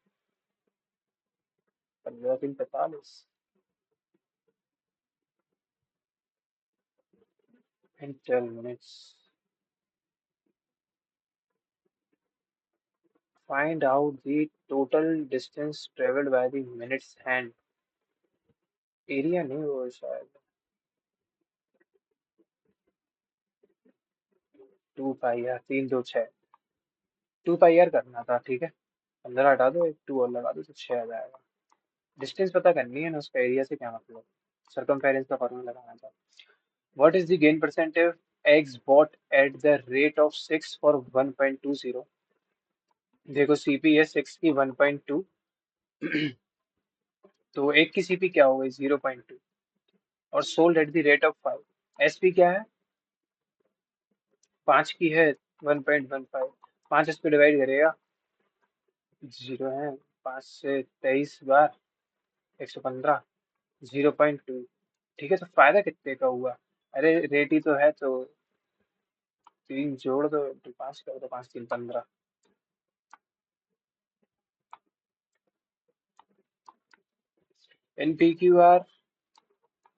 15×3 45। in 12 minutes. Find out the total distance traveled by the minutes hand. Area नहीं वो शायद 2 पाई आर, 3 2 6, 2 पाई आर करना था, ठीक है। 15 हटा दो, एक 2 और लगा दो तो 6 आ जाएगा। डिस्टेंस पता करनी है ना, उसका एरिया से क्या मतलब, सरकमफेरेंस का फॉर्मूला लगाना था। What is the gain percentage x bought at the rate of 6 for 1.20। देखो सीपी है 6 की 1.2, तो एक की सीपी क्या हो गई 0.2, और sold at the rate of 5। SP क्या है, 5 की है 1.15। 5 इस पे डिवाइड करेगा, 0 है। 5 से 23 बार, 115, 0.2। ठीक है, तो फायदा कितने का हुआ? अरे रेट ही तो है, तो 3 जोड़ दो, इंटू 5 कर दो, 5 3 15। N P Q R,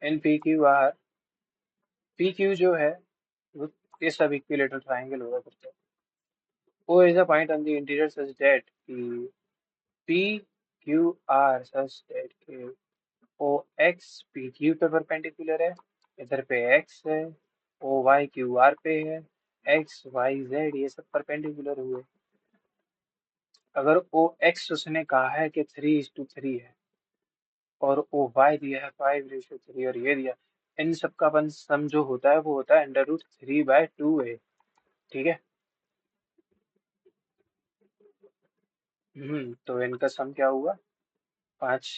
N P Q R, P Q जो है वो ये सब इक्विलेटरल ट्राइंगल होगा करते हैं। O is a point on the interior such that कि P Q R such that कि ओ एक्स पी क्यू पे परपेंडिकुलर है, इधर पे एक्स है, ओ वाई क्यू आर पे है, एक्स वाई जेड ये सब परपेंडिकुलर हुए। अगर ओ एक्स उसने कहा है कि 3:3 है, और ओ वाई दिया है 5:3, और ये दिया, इन सब का अपन सम जो होता है वो होता है √3/2a। ठीक है। तो इनका सम क्या हुआ, 5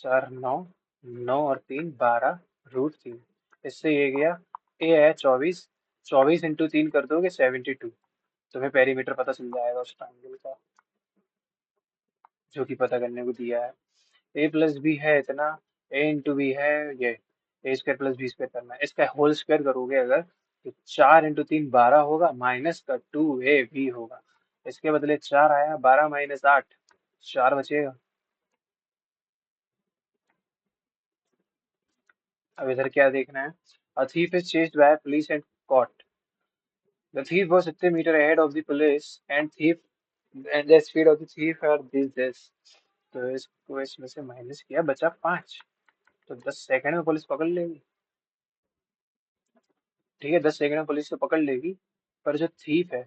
4 9, 9 और 3 12 √3। इससे ये गया, ए है 24, 24 × 3 कर दोगे 72। तुम्हें पेरीमीटर पता चल जाएगा उस ट्रायंगल का, जो कि पता करने को दिया है। ए प्लस बी है इतना, ए इंटू बी है ये, ए स्क्वायर प्लस बी स्क्वायर करना है। इसका होल स्क्वायर करोगे अगर, तो 4 × 3 12 होगा, माइनस का 2ab होगा। इसके बदले 4 आया, 12 - 8, 4 बचेगा। अब इधर क्या देखना है, अ thief is chased by police and caught. The thief was 50 meter ahead of the police and the speed of the thief are this. तो इसको इसमें से माइनस किया, बचा 5। तो 10 सेकंड में पुलिस पकड़ लेगी। ठीक है, 10 सेकंड में पुलिस तो पकड़ लेगी, पर जो थीफ है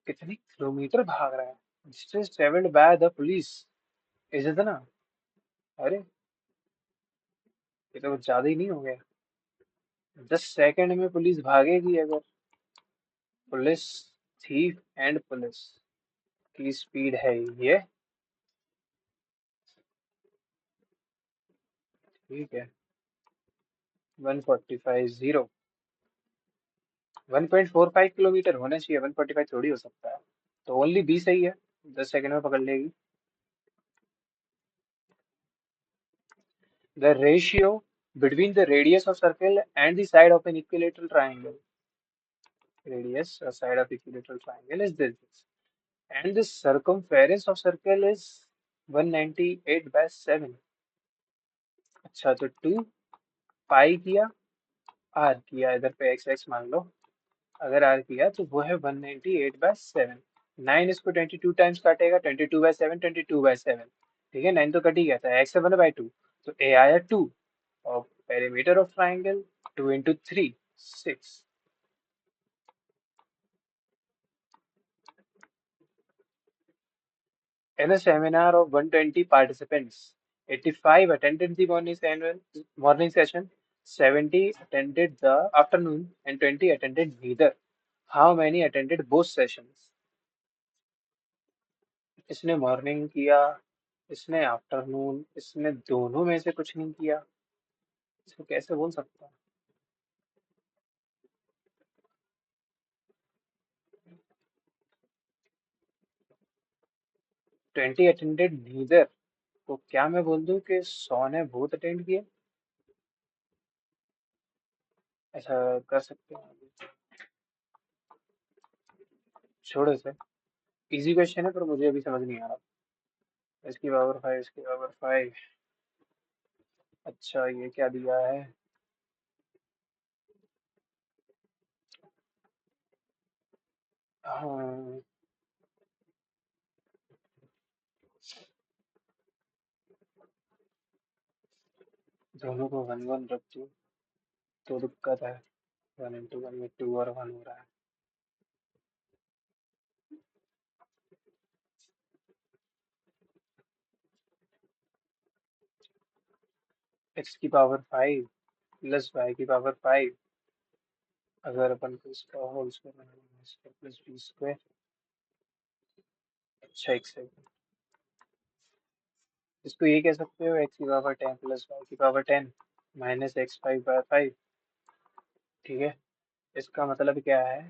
कितनी किलोमीटर भाग रहा है, distance travelled by the police is इतना, अरे ये तो कुछ ज्यादा ही नहीं हो गया। 10 सेकंड में पुलिस भागेगी अगर, पुलिस, थीफ एंड पुलिस की स्पीड है ये, ठीक है, 145 1.45 किलोमीटर होना चाहिए, 145 थोड़ी हो सकता है। तो ओनली बी सही है, 10 सेकंड में पकड़ लेगी। The ratio between the radius of circle and the side of an equilateral triangle, radius or side of equilateral triangle is this, and the circumference of circle is 198/7। अच्छा तो 2 पाई किया, are किया, इधर पे एक्स एक्स मान लो। अगर are किया तो वो है 198/7। 9 इसको 22 टाइम्स काटेगा, 22/7, 22/7। ठीक है, 9 तो कट ही गया था, एक्स है 1/2, तो ए आया 2। और perimeter of triangle 2 into 3, 6। In a seminar of 120 participants, 85 attended the morning session, 70 attended the afternoon, and 20 attended neither. How many attended both sessions? इसने मॉर्निंग किया, इसने आफ्टरनून, इसने दोनों में से कुछ नहीं किया। इसको कैसे बोल सकता हूँ? 20 अटेंडेड नीदर, तो क्या मैं बोल दूं कि 100 ने बोथ अटेंड किए? ऐसा कर सकते हैं? छोड़ो इसे, इजी क्वेश्चन है पर मुझे अभी समझ नहीं आ रहा। इसकी पावर 5, इसकी पावर 5। अच्छा ये क्या दिया है? हाँ, दोनों को 1 1 रख दूं तो दिक्कत है। 1 into 1 में 2 और 1 हो रहा है। एक्स की पावर 5 प्लस वाई की पावर 5। अगर अपन को इसका whole square plus B square. अच्छा एक सेकंड, इसको ये कह सकते हो एक्स की पावर 10 प्लस वाई की पावर 10 माइनस x5/5। ठीक है, इसका मतलब क्या है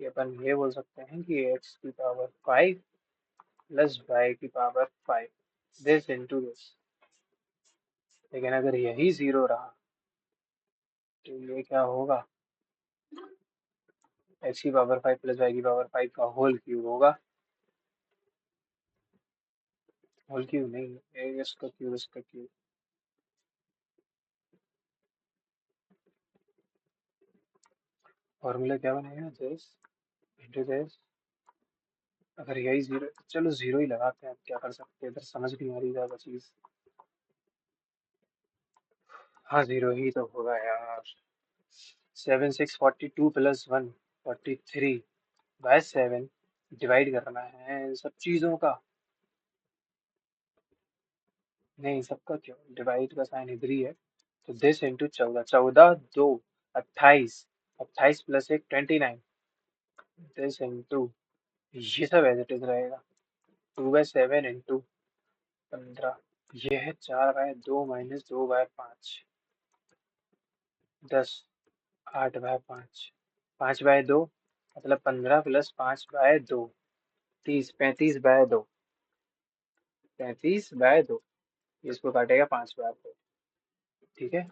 कि अपन ये बोल सकते हैं कि एक्स की पावर 5 प्लस वाई की पावर 5 दिस इंटू दिस। लेकिन अगर यही जीरो रहा तो ये क्या होगा? एक्स की पावर 5 प्लस वाई की पावर 5 का होल क्यूब होगा। होल क्यूब नहीं, इसका क्यूब, इसका क्यूब। फॉर्मूला क्या बनेगा? This into this. अगर यही जीरो, चलो जीरो ही लगाते हैं, अब क्या कर सकते हैं, इधर समझ नहीं आ रही ज्यादा चीज। हाँ जीरो ही तो होगा यार। 7 6 42 प्लस 1 43/7। डिवाइड करना है इन सब चीजों का। नहीं सबका क्यों, डिवाइड का साइन इधर ही है। तो 10 इंटू 14, 14 2 28, 28 प्लस 1 29। 10 इंटू, ये सब एज इट इज रहेगा। 2/7 इंटू 15। ये है 4/2 माइनस 2/5, 10। 8/5, 5/2 मतलब 15 प्लस 5/2, 30। 35/2, 35/2। इसको काटेगा 5 बार पे। ठीक है,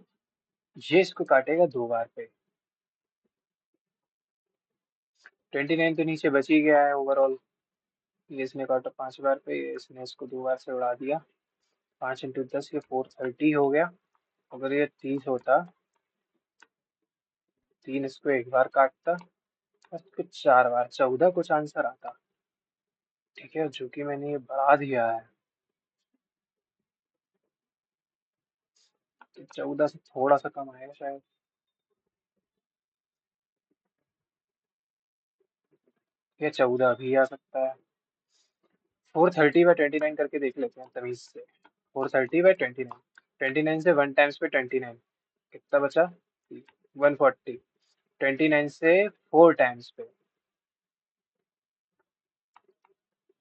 ये इसको काटेगा 2 बार पे। 29 तो नीचे बच ही गया है ओवरऑल। ये इसने काटा 5 बार पे, इसने इसको 2 बार से उड़ा दिया। 5 इंटू 10, ये 430 हो गया। अगर ये 30 होता, 3 इसको 1 बार काटता, बस कुछ 4 बार, 14 कुछ आंसर आता। ठीक है, जो कि मैंने ये बढ़ा दिया है। तो 14 से थोड़ा सा कम आएगा शायद। या 14 भी आ सकता है। 430/29 करके देख लेते हैं तमीज से। 430/29, 29 से 1 टाइम्स पे 29, कितना बचा? 140। 29 से 4 टाइम्स पे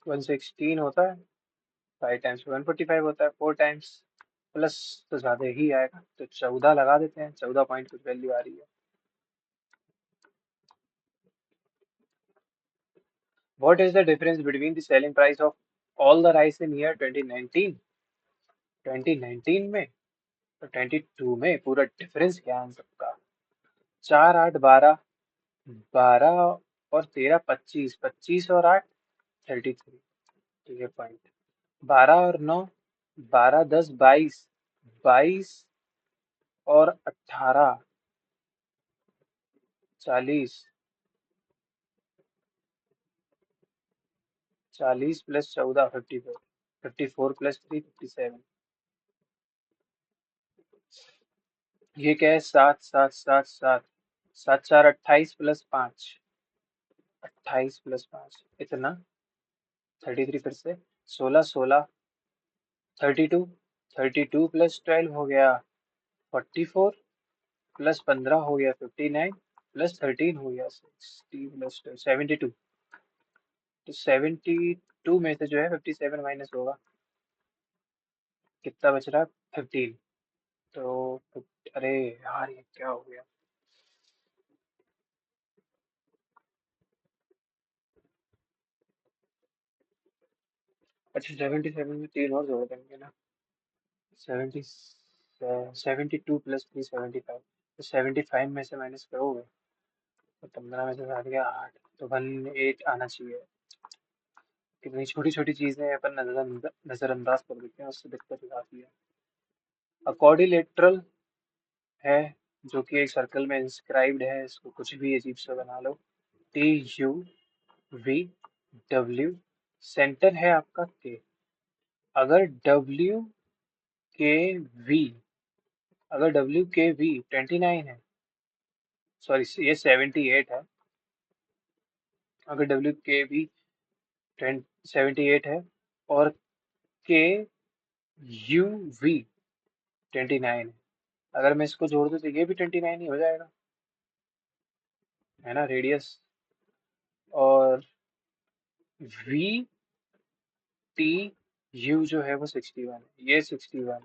116 होता है। 5 टाइम्स पे 145 होता है। 4 टाइम्स प्लस तो ज्यादा ही आएगा, तो 14 लगा देते हैं। 14 पॉइंट कुछ वैल्यू आ रही है। What is the difference between the selling price of all the rice in year 2019? 2019 में तो 22 में पूरा डिफरेंस क्या है इन सबका? 4 8 12, 12 और 13 25, 25 और 8 33। ठीक है पॉइंट। 12 और 9, 12 10 22, 22 और 18, 40, 40 प्लस 14, 54, 54 प्लस 3, 57। ये क्या है? 7, 7, 7, 7, 7 4 28 प्लस 5, 28 प्लस 5 इतना 33, फिर से 16, 16, 32, 32 प्लस 12 हो गया 44, प्लस 15 हो गया 59, प्लस 13 हो गया 60 प्लस 72। तो 72 में से जो है 57 माइनस होगा, कितना बच रहा है? 15। तो अरे यार ये क्या हो गया? अच्छा 77 में तीन और जोड़ देंगे ना। 70, 72 प्लस 3, 75। तो 75 में से माइनस करोगे तो 15 में से आ गया 8, तो 18 आना चाहिए। कितनी छोटी छोटी चीजें अपन नजरअंदाज कर देते हैं, उससे दिक्कत हो जाती है। अकॉर्डिलेटरल है, जो कि एक सर्कल में इंस्क्राइब्ड है, इसको कुछ भी अजीब सा बना लो। TUV W, सेंटर है आपका के। अगर WKV, अगर WKV 29 है, सॉरी ये 78 है। अगर WKV 78 है और KUV 29 है, अगर मैं इसको जोड़ दूं तो ये भी 29 ही हो जाएगा, है ना, रेडियस। और VTU जो है वो 61 है, ये 61 है।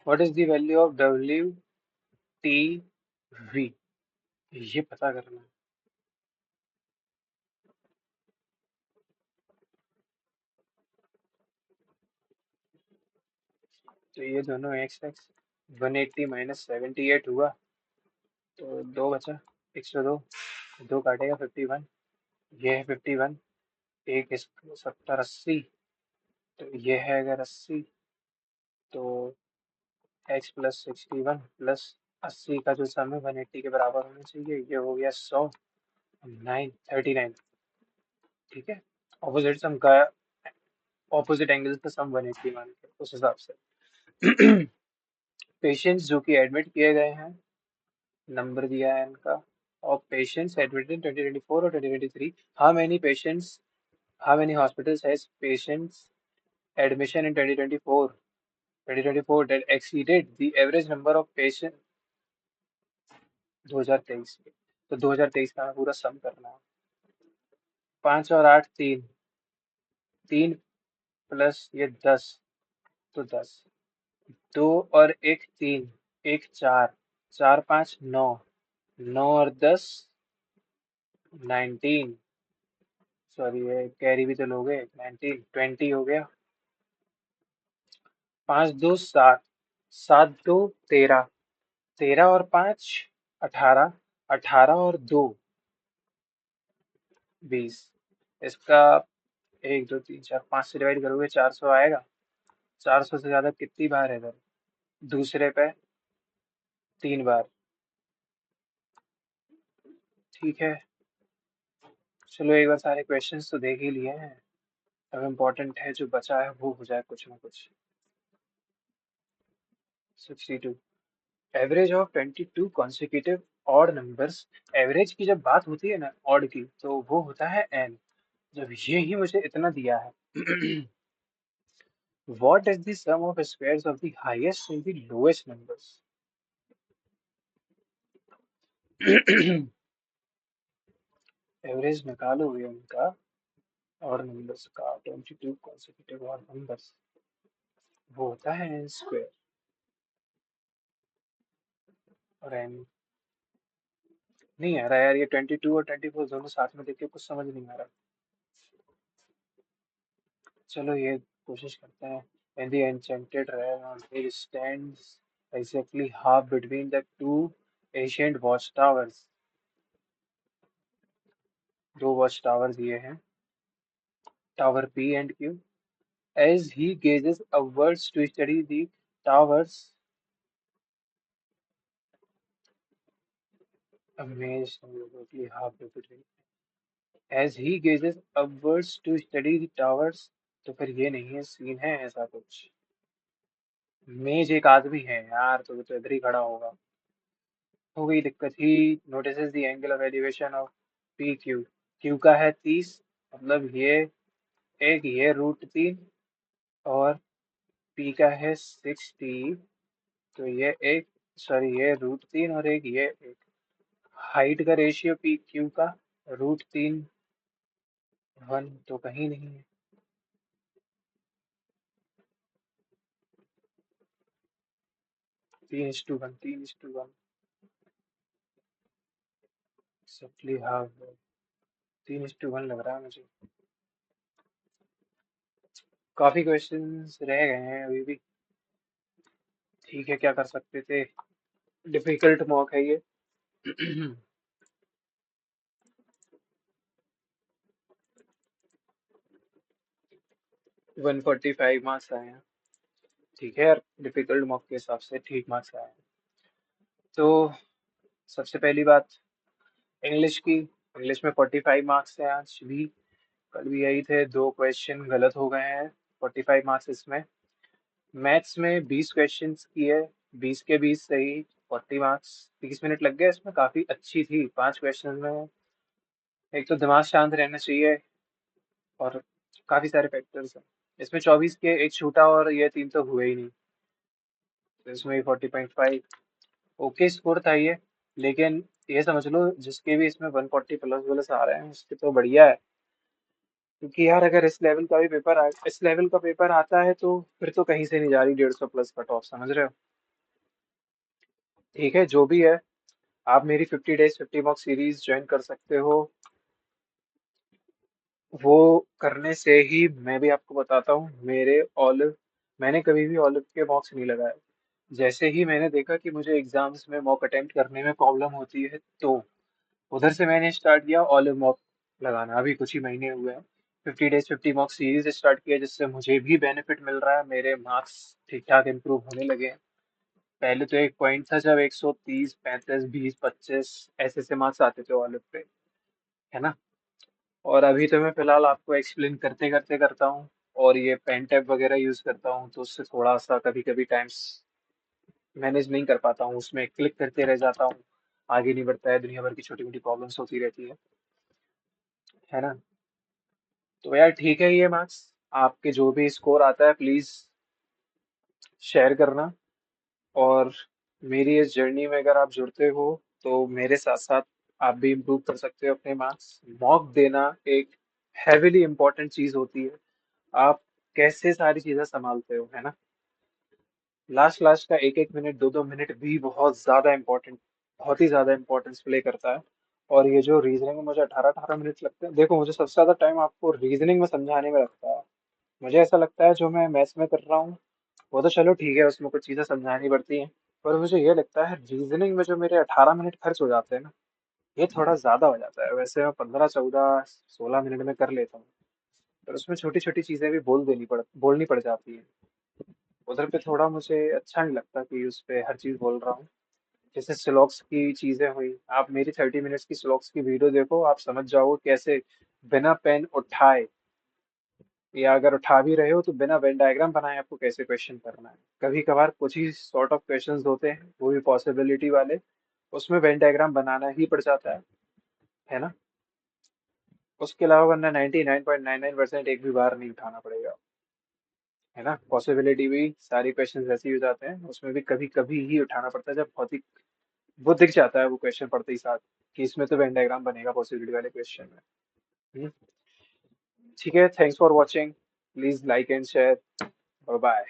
What is the value of WTV, ये पता करना है। तो ये दोनों एक्स एक्स, 180 माइनस 78 हुआ, तो दो बचा, 102, दो काटेगा 51, ये है 51, एक इस 70, 80, तो ये है अगर 80, तो एक्स प्लस 61 प्लस 80 का जो सम है 180 के बराबर होना चाहिए, ये हो गया 100, 39। ठीक है, ऑपोजिट सम का, ऑपोजिट एंगल का सम 180 मान के उस हिसाब से। पेशेंट्स जो कि एडमिट किए गए हैं, नंबर दिया है इनका, और पेशेंट्स एडमिटेड इन 2024 और 2023, how many patients, how many hospitals has patients admission in 2024, 2024 that exceeded the average number of patient 2023 में। तो 2023 का हमें पूरा सम करना है। 5 और 8 3, 3 प्लस ये 10, तो 10, 2 और 1 3, 1 4, 4 5 9, 9 और 10 19, सॉरी ये कैरी भी तो लोगे, 19 20 हो गया। 5 2 7, 7 2 13, 13 और 5 18, 18 और 2 20। इसका 1 2 3 4 5 से डिवाइड करोगे 400 आएगा। 400 से ज्यादा कितनी बार है इधर? दूसरे पे 3 बार। ठीक है, चलो एक बार सारे क्वेश्चंस तो देख ही लिए हैं, अब इम्पोर्टेंट है जो बचा है वो हो जाए कुछ ना कुछ। 62, average of 22 consecutive odd numbers. Average की जब बात होती है ना ऑड की, तो वो होता है n। जब ये ही मुझे इतना दिया है, what is the sum of squares of the highest and the lowest numbers? Average निकालोगे उनका और नंबर्स का, 22 कॉन्सिक्यूटिव और नंबर्स, वो होता है n स्क्वायर। और n नहीं आ रहा यार, ये 22 और 24 दोनों साथ में देख के कुछ समझ नहीं आ रहा। चलो ये कोशिश करते हैं। when the enchanted realm stands exactly half between the two ancient watchtowers, दो वॉच टावर दिए हैं, Tower P and Q. As he gazes upwards to study the towers, amazed and remotely half-witted. As he gazes upwards to study the towers, तो फिर ये नहीं है, scene है ऐसा कुछ। मेज एक आदमी है यार, तो वो तो इधर ही खड़ा होगा। हो गई दिक्कत। He notices the angle of elevation of P Q. Q का है 30, मतलब ये √3, और पी का है 60, तो ये एक, सॉरी ये √3 और ये एक। हाइट का रेशियो पी क्यू का √3 1 तो कहीं नहीं है। 3:1, 3:1, एक्जेक्टली हाफ। 3:1 लग रहा है मुझे। काफी क्वेश्चंस रह गए हैं अभी भी। ठीक है, क्या कर सकते थे। डिफिकल्ट मॉक है ये। 145 मार्क्स आए हैं। ठीक है यार, डिफिकल्ट मॉक के हिसाब से ठीक मार्क्स आए हैं। तो सबसे पहली बात इंग्लिश की। इंग्लिश में 45 मार्क्स हैं आज भी। कल भी यही थे, 2 क्वेश्चन गलत हो गए हैं, 45 मार्क्स इसमें। मैथ्स में 20 क्वेश्चंस किए, 20 के 20 सही, 40 मार्क्स। 30 मिनट लग गए इसमें, काफी अच्छी थी 5 क्वेश्चन में। एक तो दिमाग शांत रहना चाहिए, और काफी सारे फैक्टर्स हैं इसमें। 24 के एक छूटा और ये 3 तो हुए ही नहीं, तो इसमें भी 40.5 ओके स्कोर था ये। लेकिन ये समझ लो, जिसके भी इसमें 140 प्लस प्लस आ रहे हैं उसके तो बढ़िया है। क्योंकि यार अगर इस लेवल का पेपर आता है तो फिर तो कहीं से नहीं जा रही 150 प्लस कट ऑफ, समझ रहे हो। ठीक है, जो भी है, आप मेरी 50 डेज 50 मॉक सीरीज ज्वाइन कर सकते हो। वो करने से ही मैं भी आपको बताता हूँ, मैंने कभी भी ऑलिव के मॉक्स नहीं लगाए। जैसे ही मैंने देखा कि मुझे एग्जाम्स में मॉक अटेम्प्ट करने में प्रॉब्लम होती है, तो उधर से मैंने स्टार्ट किया ऑलिव मॉक लगाना। अभी कुछ ही महीने हुए हैं, 50 डेज 50 मॉक सीरीज स्टार्ट किया, जिससे मुझे भी बेनिफिट मिल रहा है। मेरे मार्क्स ठीक ठाक इम्प्रूव होने लगे हैं। पहले तो एक पॉइंट था जब 130 35 20 25 ऐसे ऐसे मार्क्स आते थे ऑलिव पे, है ना। और अभी तो मैं फिलहाल आपको एक्सप्लेन करते करते करता हूँ, और ये पेन टैब वगैरह यूज करता हूँ, तो उससे थोड़ा सा कभी कभी टाइम्स मैनेज नहीं कर पाता हूँ, उसमें क्लिक करते रह जाता हूँ, आगे नहीं बढ़ता है, दुनिया भर की छोटी मोटी प्रॉब्लम्स होती रहती है ना। तो यार ठीक है, ये मार्क्स आपके जो भी स्कोर आता है प्लीज शेयर करना। और मेरी इस जर्नी में अगर आप जुड़ते हो, तो मेरे साथ साथ आप भी इम्प्रूव कर सकते हो अपने मार्क्स। मॉक देना एक हैविली इंपॉर्टेंट चीज होती है। आप कैसे सारी चीजें संभालते हो, है ना। लास्ट लास्ट का एक एक मिनट, दो दो मिनट भी बहुत ही ज्यादा इंपॉर्टेंस प्ले करता है। और ये जो रीजनिंग में मुझे 18-18 मिनट लगते हैं, देखो मुझे सबसे ज्यादा टाइम आपको रीजनिंग में समझाने में लगता है। मुझे ऐसा लगता है जो मैं मैथ्स में कर रहा हूँ, वो तो चलो ठीक है, उसमें कुछ चीजें समझानी पड़ती हैं। पर मुझे ये लगता है रीजनिंग में जो मेरे 18 मिनट खर्च हो जाते हैं ना, ये थोड़ा ज्यादा हो जाता है। वैसे मैं 15 14 16 मिनट में कर लेता हूँ, पर उसमें छोटी छोटी चीजें भी बोलनी पड़ जाती है। उधर पे थोड़ा मुझे अच्छा नहीं लगता कि उस पे हर चीज बोल रहा हूँ। जैसे स्लॉग्स की चीजें हुई, आप मेरी 30 मिनट्स की स्लॉग्स की वीडियो देखो, आप समझ जाओगे कैसे बिना पेन उठाए, या अगर उठा भी रहे हो तो बिना वेन डायग्राम बनाए आपको कैसे क्वेश्चन करना है। कभी कभार कुछ ही सॉर्ट ऑफ क्वेश्चंस होते हैं, वो भी पॉसिबिलिटी वाले, उसमें वेन डायग्राम बनाना ही पड़ जाता है ना। उसके अलावा वरना 99.99% एक भी बार नहीं उठाना पड़ेगा, है ना। पॉसिबिलिटी भी सारी क्वेश्चंस ऐसे ही हो जाते हैं, उसमें भी कभी कभी ही उठाना पड़ता है जब बहुत ही वो दिख जाता है वो क्वेश्चन पढ़ते ही साथ, कि इसमें तो वेन डायग्राम बनेगा पॉसिबिलिटी वाले क्वेश्चन में। हम्म, ठीक है, thanks for watching, please like and share, bye bye.